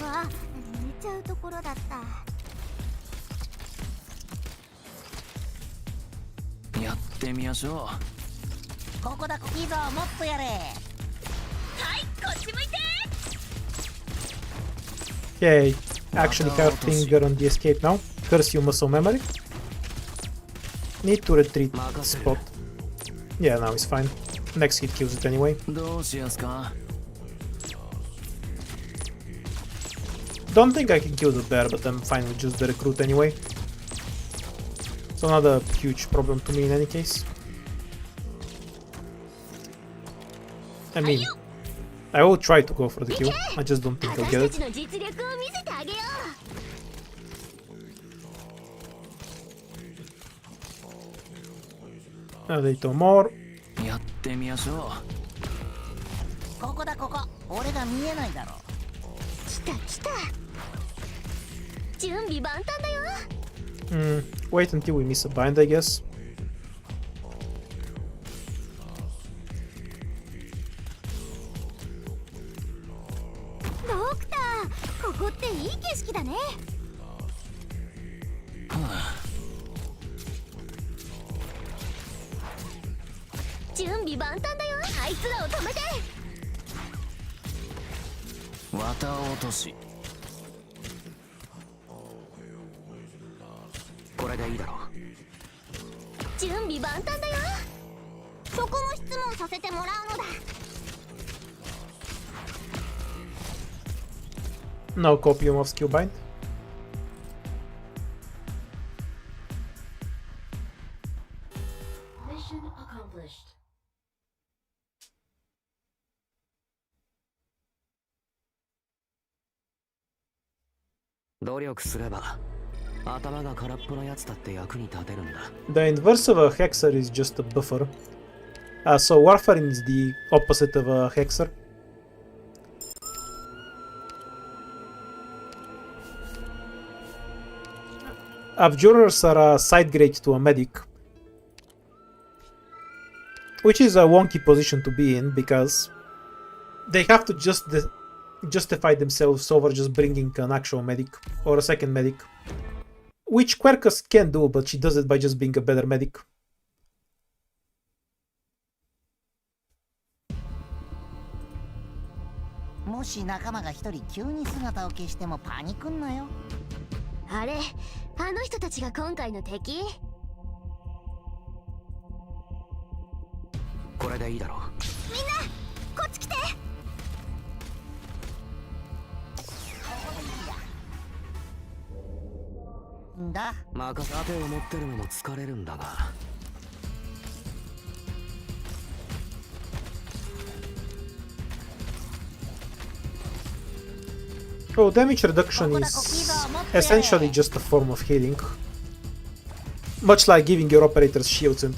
うわ、寝ちゃうところだった。やってみましょう。ここだ、いいぞ、もっとやれ。はい、こっち向いて。 Yay. Actually have finger on the escape now. Curse you muscle memory. Need to retreat Spot. Yeah, now it's fine. Next hit kills it anyway. どうしやすか。 Don't think I can kill the bear, but I'm fine with just the recruit anyway. So not a huge problem to me in any case. I mean, I will try to go for the kill. I just don't think I'll get it. A little more. やってみましょう。ここだここ。俺が見えないだろ。来た来た。準備万端だよ。Wait until we miss a bind, I guess. Doctor, ここっていい景色だね。準備万端だよ。あいつらを止めて。綿落とし。これでいいだろう。準備万端だよ。そこも質問させてもらうのだ。No copium of skill bind. Mission accomplished. 努力すれば頭が空っぽのやつだって役に立てるんだ。 The inverse of a hexer is just a buffer. So warfarin is the opposite of a hexer. Abjurers are a side grade to a medic, which is a wonky position to be in because they have to justify themselves over just bringing an actual medic or a second medic, which Quercus can do, but she does it by just being a better medic. もし仲間が一人急に姿を消してもパニクんなよ。あれ、あの人たちが今回の敵？これでいいだろう。みんな、こっち来て。んだ。任せ盾を持ってるのも疲れるんだが。Oh, damage reduction is essentially just a form of healing. Much like giving your operators shields and...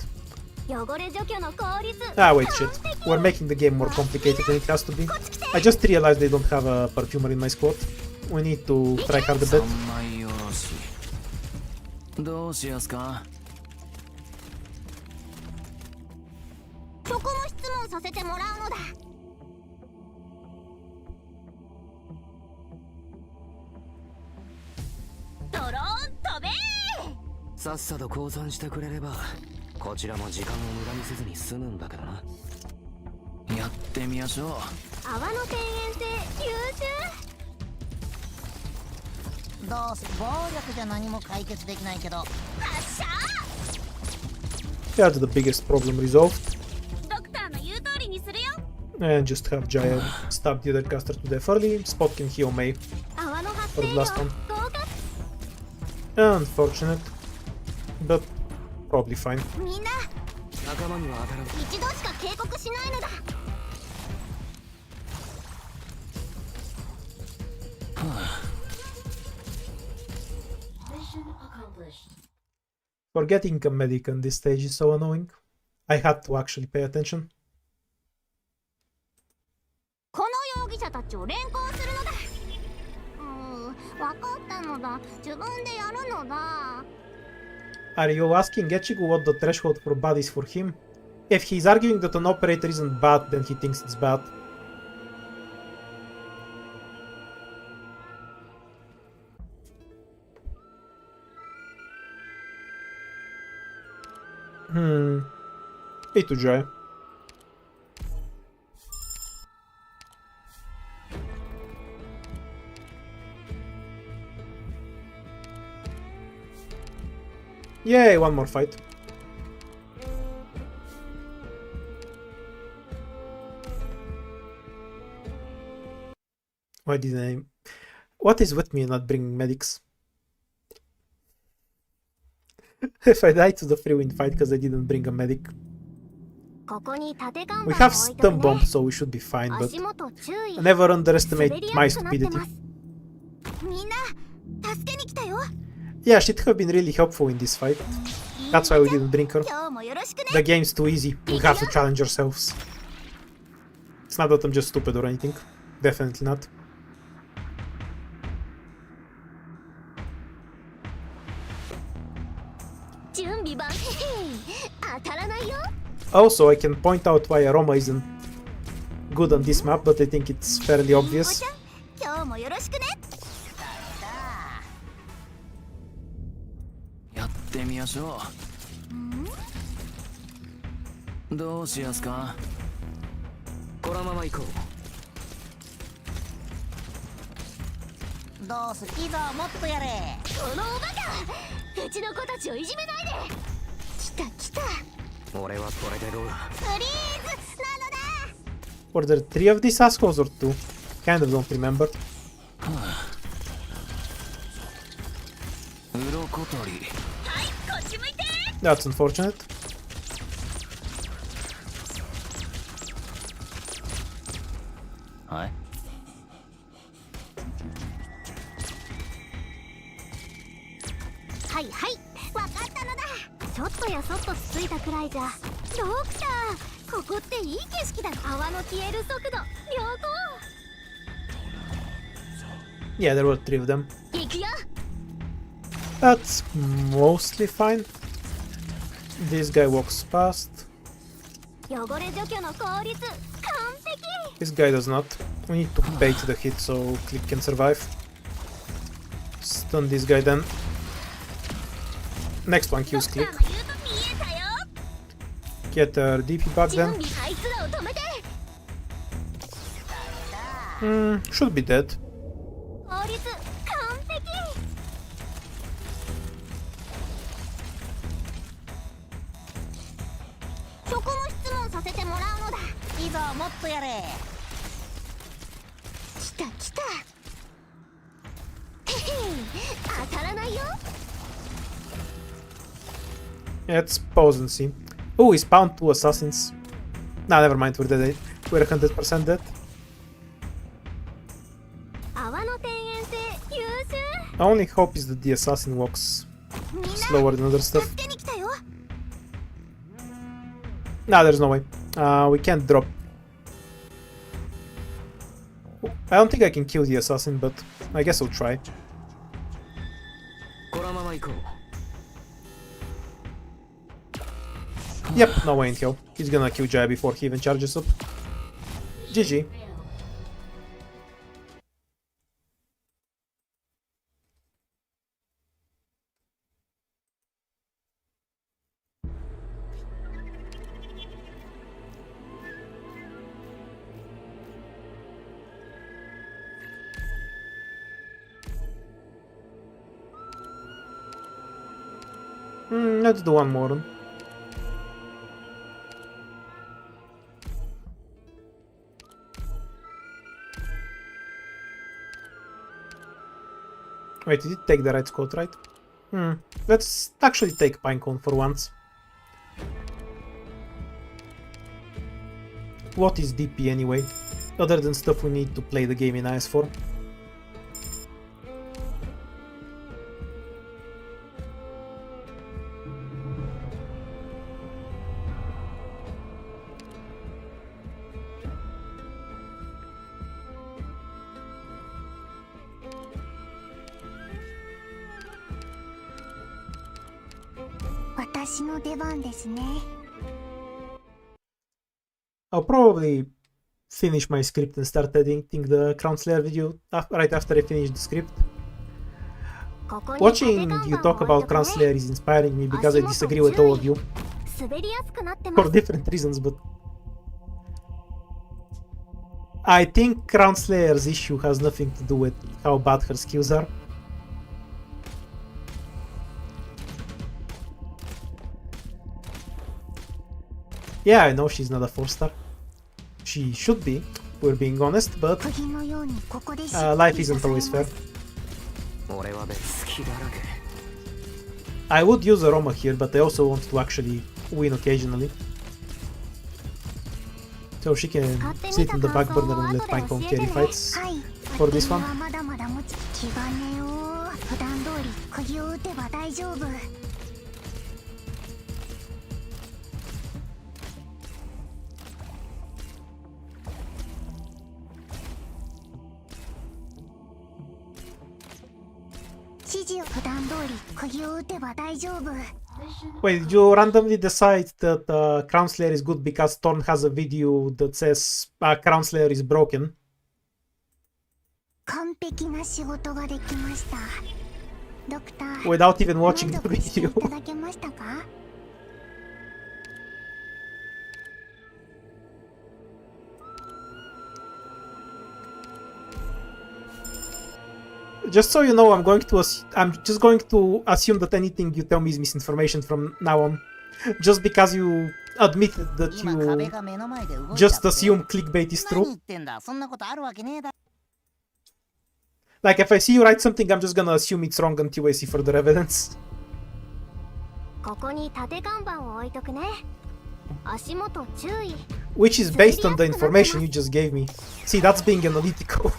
Ah, wait, shit. We're making the game more complicated than it has to be. I just realized they don't have a perfumer in my squad. We need to try hard a bit. どうしやすか。そこも質問させてもらうのだ。ドローン飛べー。さっさと降参してくれればこちらも時間を無駄にせずに済むんだけどな。やってみましょう。泡の天然性優秀。どうせ暴力じゃ何も解決できないけど。発射。 That's the biggest problem resolved. ドクターの言う通りにするよ。 And just have Jaya stab the other caster to death early. Spot can heal May 泡の発 for 生 the 量 last one. 合格。 Unfortunate, but probably fine. みんな仲間には当たらん。一度しか警告しないのだ。 Mission accomplished. Forgetting a medic on this stage is so annoying. I had to actually pay attention. この容疑者たちを連行するのだ。分かったのだ。自分でやるのだ。 Are you asking Echigo what the threshold for bad is for him? If he's arguing that an operator isn't bad, then he thinks it's bad. Hey to Joy. Yay, one more fight. Why didn't I... What is with me not bringing medics? If I die to the free win fight because I didn't bring a medic. ここに縦看 We 板を have 置いとく stun ね。 bomb, so we should be fine, but 足元注意。 never underestimate 滑り my やすくなって stupidity. ます。みんな助けに来たよ。 Yeah, she'd have been really helpful in this fight. That's why we didn't bring her. 今日もよろしくね。 The game's too easy. We have to challenge ourselves. It's not that I'm just stupid or anything. Definitely not. Also, I can point out why Aroma isn't good on this map, but I think it's fairly obvious. 今日もよろしくね。やってみましょう。どうしやすか。このまま行こう。どうすいいぞもっとやれ。このおバカ、うちの子たちをいじめないで。来た来た。俺はこれでどうだ。フリーズなのだ。 Were there 3 of these assholes or 2? Kind of don't remember. 鱗取り。はい、こっち向いて。 That's unfortunate. はい。はいはい、わかったのだ。ちょっとやそっとつついたくらいじゃ。ドクター、ここっていい景色だ。泡の消える速度、良好。 Yeah, there were 3 of them. 行くよ。 That's mostly fine. This guy walks past. 汚れ除去の効率、完璧。 This guy does not. We need to bait the hit so Click can survive. Stun this guy then. Next one ド kills クター Click. の言うと見えたよ。 Get her DP back 準 then. 備あいつらを止めて。 Should be dead. 効率、完璧。職務質問させてもらうのだ。いいぞもっとやれ。来た来た。へへ、当たらないよ。 Let's pause and see. Oh, he spawned 2 assassins. Nah, never mind. We're dead. We're 100% dead. 泡の天然性優秀。 My only hope is that the assassin walks みんな slower than other stuff. 助けに来たよ。 Nah, there's no way. We can't drop. I don't think I can kill the assassin, but I guess I'll try. このまま行こう。 Yep, no way in hell. He's gonna kill Jaya before he even charges up. GG. Let's do one more. Wait, did it take the right squad, right? Let's actually take Pinecone for once. What is DP anyway? Other than stuff we need to play the game in IS4. I'll probably finish my script and start editing the Crown Slayer video right after I finish the script. Watching you talk about Crown Slayer is inspiring me because I disagree with all of you. For different reasons, but I think Crown Slayer's issue has nothing to do with how bad her skills are. Yeah, I know she's not a 4-star. She should be, we're being honest, but life isn't always fair. I would use Aroma here, but I also want to actually win occasionally. So she can sit in the back burner and let Pinecone carry fights for this one. Wait, did you randomly decide that Crown Slayer is good because Thorn has a video that says Crown Slayer is broken? Without even watching the video. Just so you know, I'm just going to assume that anything you tell me is misinformation from now on. Just because you admitted that you just assume clickbait is true. Like, if I see you write something, I'm just gonna assume it's wrong until I see further evidence. Which is based on the information you just gave me. See, that's being analytical.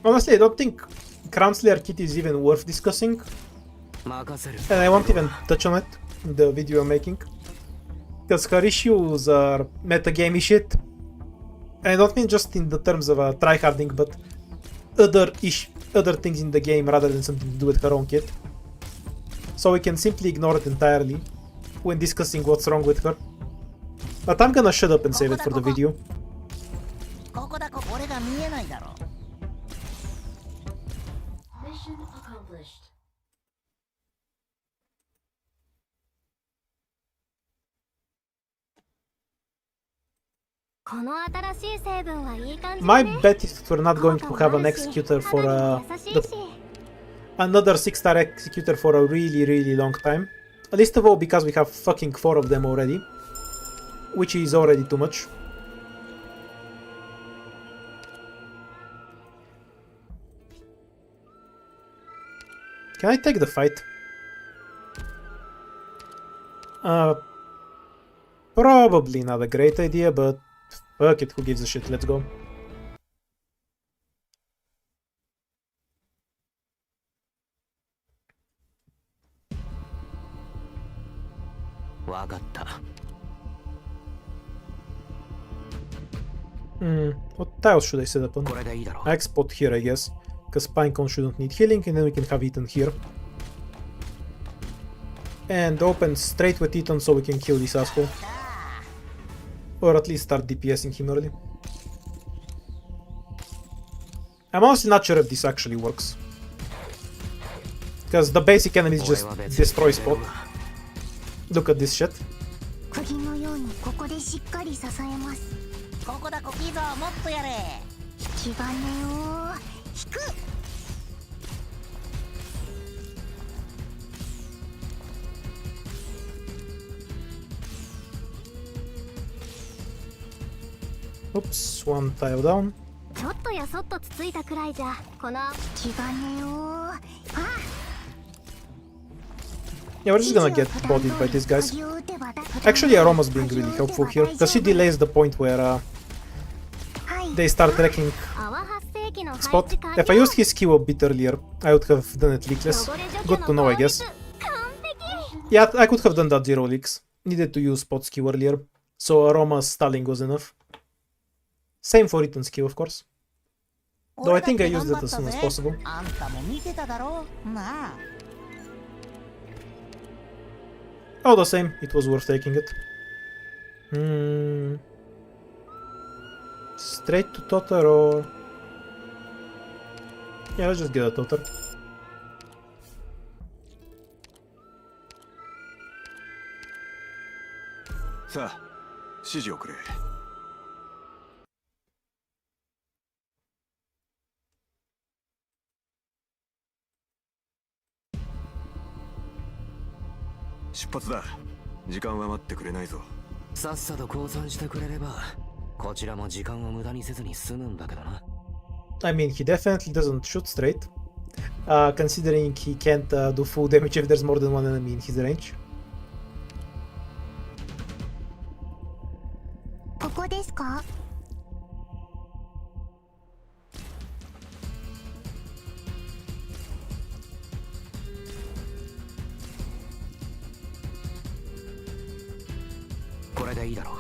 Honestly, I don't think Crown Slayer kit is even worth discussing. And I won't even touch on it in the video I'm making. Because her issues are metagamey shit. And I don't mean just in the terms of tryharding, but other things in the game rather than something to do with her own kit. So we can simply ignore it entirely when discussing what's wrong with her. But I'm gonna shut up and save it for the video. Mission accomplished. My bet is that we're not going to have an executor for another 6-star executor for a really long time. Least of all because we have fucking 4 of them already, which is already too much. Can I take the fight? Probably not a great idea, but fuck it, who gives a shit, let's go. わかった。What tiles should I set up on? これでいいだろう。 I export here, I guess. Because Pinecone shouldn't need healing, and then we can have Eaton here. And open straight with Eaton so we can kill this asshole. Or at least start DPSing him early. I'm honestly not sure if this actually works. Because the basic enemies just destroy spot. Look at this shit. 釘のようにここでしっかり支えます。ここだコキーゾー、もっとやれ。引き金を引く。Oops, one tile down. ちょっとやそっとつついたくらいじゃこの引き金をYeah, we're just gonna get bodied by these guys. Actually, Aroma's being really helpful here, because she delays the point where they start wrecking spot. If I used his skill a bit earlier, I would have done it leakless. Good to know, I guess. Yeah, I could have done that 0 leaks. Needed to use spot skill earlier, so Aroma's stalling was enough. Same for Eaton's skill, of course. Though I think I used it as soon as possible. あんたも見てただろうなあ。 All the same, it was worth taking it. Straight to Totter or... Yeah, let's just get a Totter. Sa, 指示をくれ。出発だ。時間は待ってくれないぞ。さっさと降参してくれれば、こちらも時間を無駄にせずに済むんだけどな。I mean, he definitely doesn't shoot straight. Considering he can't do full damage if there's more than one enemy in his range. ここですか？これでいいだろう。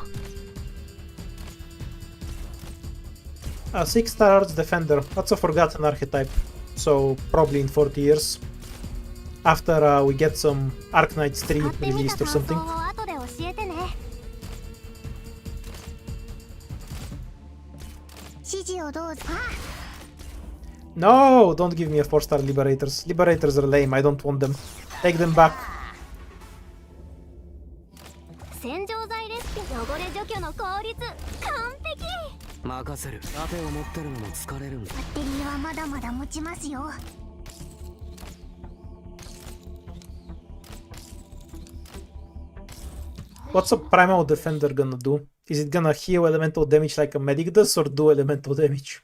6-star Arch Defender. That's a forgotten archetype. So, probably in 40 years. After we get some Arknights 3 released or something. No! Don't give me a 4-star Liberators. Liberators are lame. I don't want them. Take them back. 洗浄剤レシピ汚れ除去の効率完璧。任せる。盾を持ってるのも疲れるんだ。バッテリーはまだまだ持ちますよ。What's a Primal Defender gonna do? Is it gonna heal elemental damage like a medic does or do elemental damage?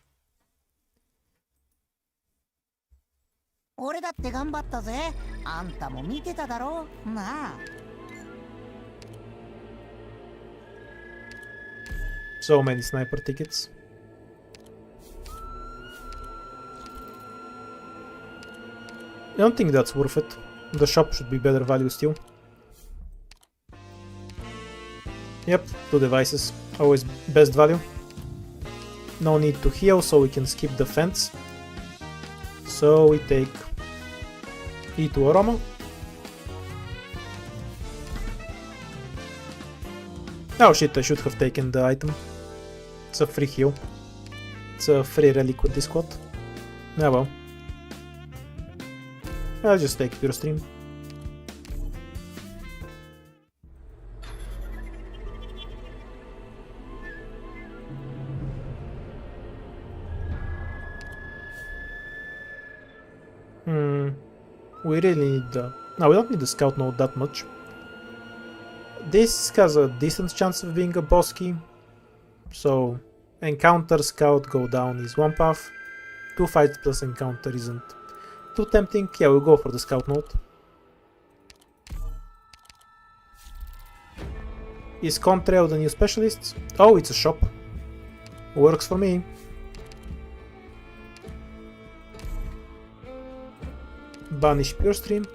俺だって頑張ったぜ。あんたも見てただろうなあ。So many sniper tickets. I don't think that's worth it. The shop should be better value still. Yep, 2 devices. Always best value. No need to heal, so we can skip the fence. So we take E2 Aroma. Oh shit, I should have taken the item. It's a free heal. It's a free relic with this squad. Ah well. I'll just take pure stream. We really need the... No, we don't need the scout node that much. This has a decent chance of being a boss key. So, encounter scout go down is one path. 2 fights plus encounter isn't too tempting. Yeah, we'll go for the scout node. Is Contrail the new specialist? Oh, it's a shop. Works for me. Banish Pure Stream.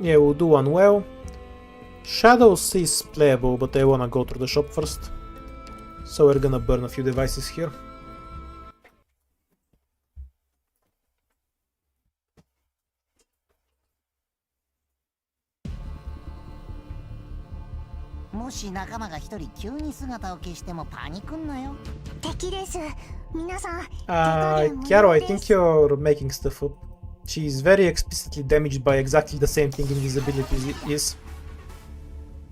Yeah, we'll do one well. Shadows is playable, but I wanna go through the shop first. So we're gonna burn a few devices here. Chiaro, I think you're making stuff up. She's very explicitly damaged by exactly the same thing invisibility is.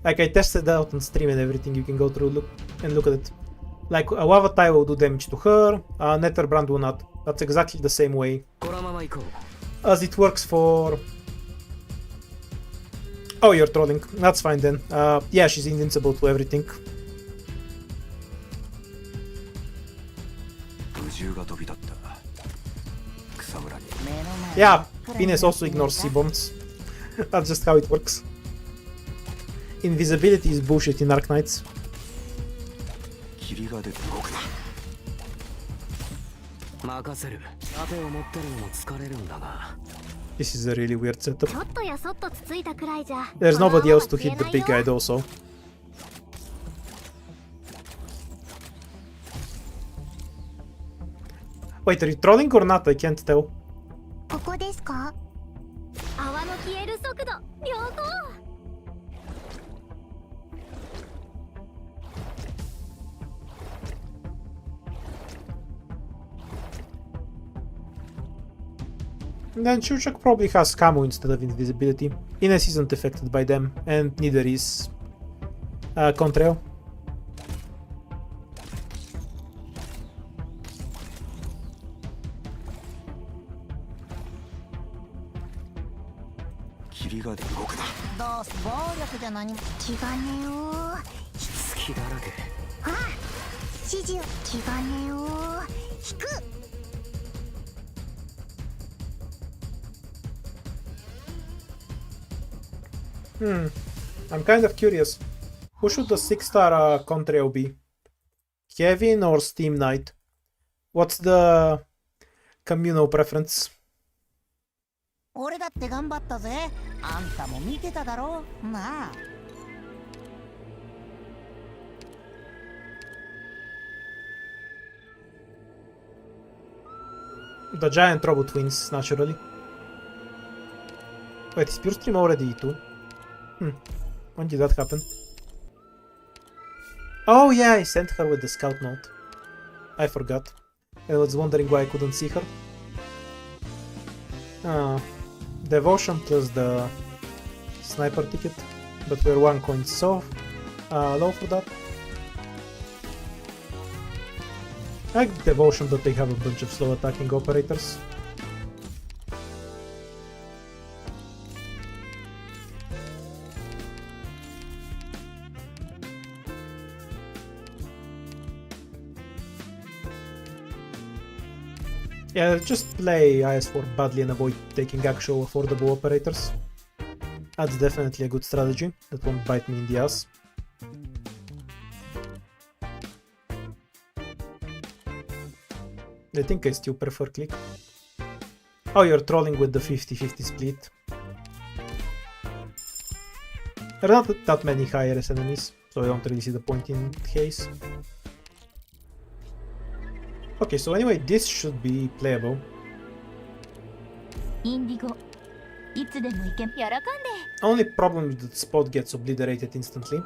Like, I tested out on stream and everything, you can go through look at it. Like, a Lava Tile will do damage to her, a Netherbrand will not. That's exactly the same way as it works for... Oh, you're trolling. That's fine then. Yeah, she's invincible to everything. Yeah, Venus also ignores C-bombs. That's just how it works. Invisibility is bullshit in Arc Knights. This is a really weird setup. There's nobody else to hit the big guy though, so... Wait, are you trolling or not? I can't tell. Then Chuchak probably has camo instead of invisibility. Ines isn't affected by them, and neither is Contrail. I'm kind of curious. Who should the 6-star Contrail be? Kevin or Steam Knight? What's the communal preference? The giant robot twins, naturally. Wait, is Pure Stream already too? When did that happen? Oh yeah, I sent her with the scout note. I forgot. I was wondering why I couldn't see her. Devotion plus the sniper ticket, but we're 1 coin so low for that. I like Devotion, but they have a bunch of slow attacking operators. Yeah, just play IS4 badly and avoid taking actual affordable operators. That's definitely a good strategy that won't bite me in the ass. I think I still prefer click. Oh, you're trolling with the 50-50 split. There are not that many high RS enemies, so I don't really see the point in haze. Okay, so anyway, this should be playable. Only problem is that Spot gets obliterated instantly.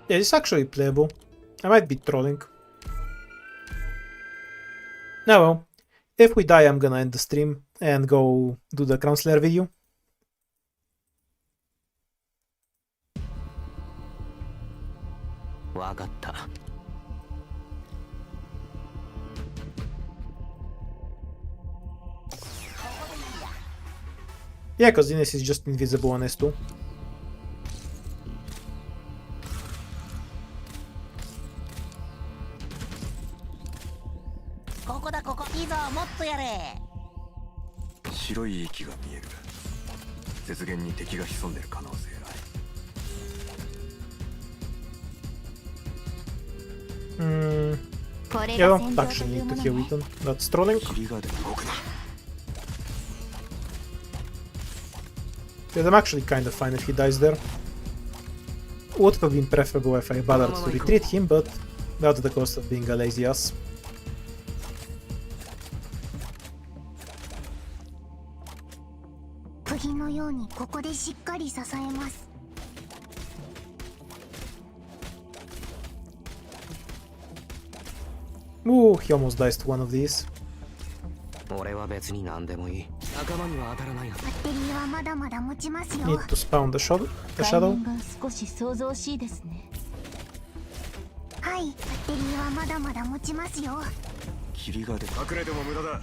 Yeah, it's actually playable. I might be trolling. Now well, if we die I'm gonna end the stream and go do the Crown Slayer video. Yeah, cause Ines is just invisible on S2. れ Yeah, が I 戦 don't 場と actually いう need も to の kill ね Ethan. That's trolling. 霧が出る僕だ Because I'm actually kind of fine if he dies there. Would have been preferable if I bothered to retreat him, but that's the cost of being a lazy ass. 部品のようにここでしっかり支えます Ooh, he almost dies to one of these. 俺は別に何でもいい仲間には当たらないよバッテリーはまだまだ持ちますよ Need to spawn the shadow. 海 shadow. 面が少し想像しいですね。はいバッテリーはまだまだ持ちますよ霧が出る隠れても無駄だ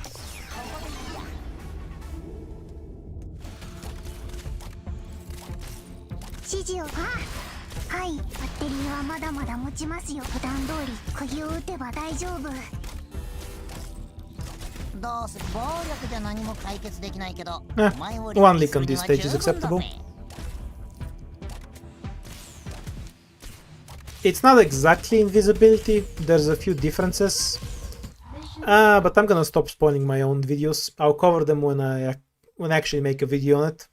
指示をはいバッテリーはまだまだ持ちますよ普段通り釘を打てば大丈夫どうする暴力じゃ何も解決できないけど Eh, お前を one 理 leak 解 on する this には stage is 十分だ acceptable. ぜ It's not exactly invisibility, there's a few differences. But I'm gonna stop spoiling my own videos. I'll cover them when I actually make a video on it.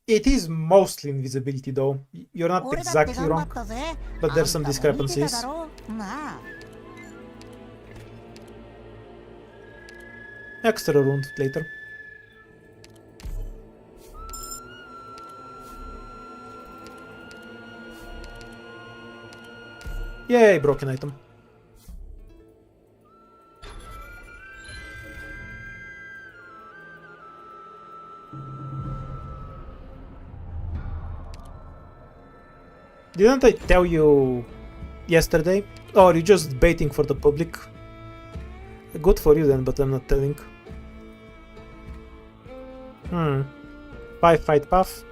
It is mostly invisibility though. You're not 俺だって exactly 頑張 wrong, ったぜ but there's some あんたも見てた discrepancies. だろなあ Extra rune later. Yay, broken item. Didn't I tell you yesterday? Or are you just baiting for the public? Good for you then, but I'm not telling. Fight path.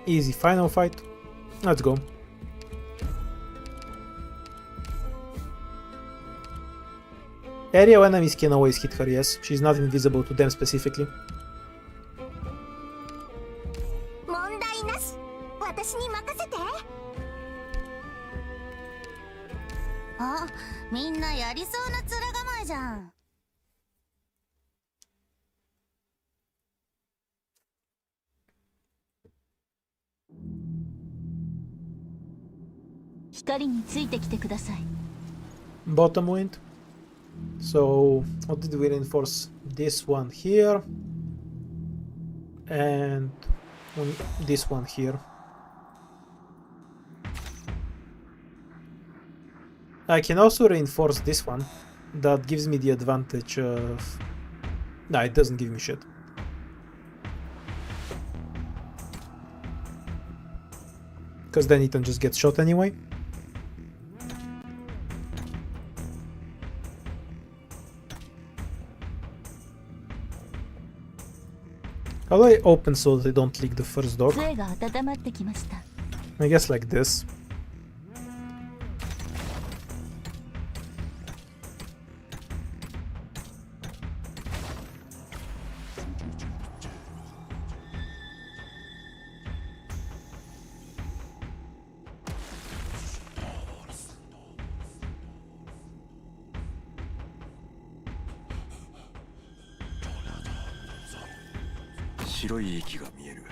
Easy final fight. Let's go. Area enemies can always hit her, yes. She's not invisible to them specifically. 問題なし私に任せてあみんなやりそうな面構えじゃん光についてきてください。 Bottom wind. So, what did we reinforce? This one here. And this one here. I can also reinforce this one. That gives me the advantage of... No, it doesn't give me shit. Because then Ethan just gets shot anyway. How do I open so they don't leak the first door? 杖が温まってきました。 I guess like this.「白い息が見える」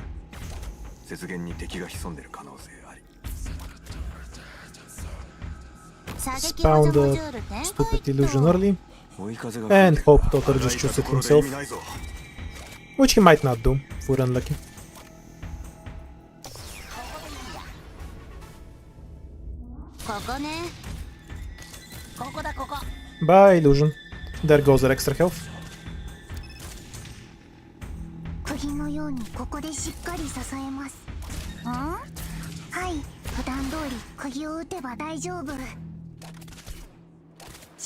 「雪原に敵が潜んでる可能性あり」 Spawn the stupid illusion early. 追い風が And hope Totter just shoots it ところで意 himself. 味ないぞ Which he might not do, if we're unlucky. ここねここだここ Bye, illusion. There goes our extra health. 釘のようにここでしっかり支えますはい普段通り釘を打てば大丈夫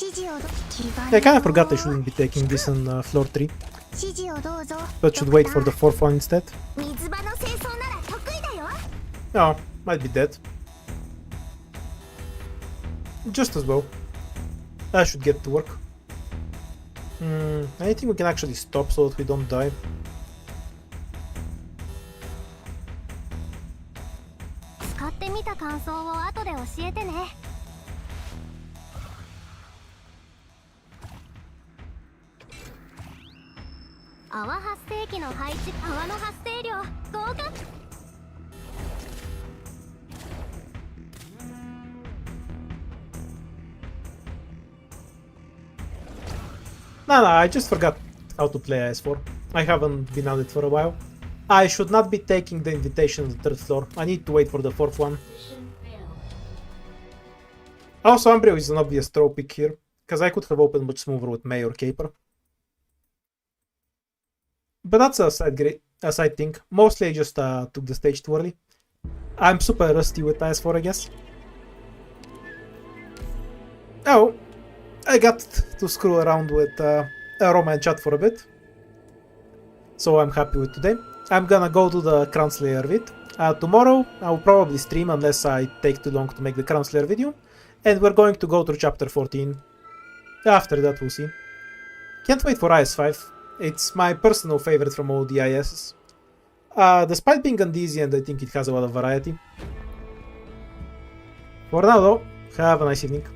指示を Yeah, I kinda forgot I shouldn't be taking this on floor 3, 指示をどうぞ but should wait for the 4th one instead. 水場の清掃なら得意だよ Oh, might be dead. Just as well. I should get to work. Anything we can actually stop so that we don't die? 使ってってみた感想を後で教えてね。泡発生器の配置、泡の発生量合格。No, I just forgot how to play IS-4. I haven't been on it for a while. I should not be taking the invitation on the third floor. I need to wait for the fourth one. Mission failed. Also, Umbrio is an obvious throw pick here, because I could have opened much smoother with May or Caper. But that's a side thing. Mostly I just took the stage too early. I'm super rusty with IS-4, I guess. Oh, I got to screw around with Roma and chat for a bit. So I'm happy with today. I'm gonna go to the Crown Slayer vid. Tomorrow I'll probably stream unless I take too long to make the Crown Slayer video. And we're going to go through chapter 14. After that we'll see. Can't wait for IS-5. It's my personal favorite from all the ISs. Despite being uneasy, and I think it has a lot of variety. For now though, have a nice evening.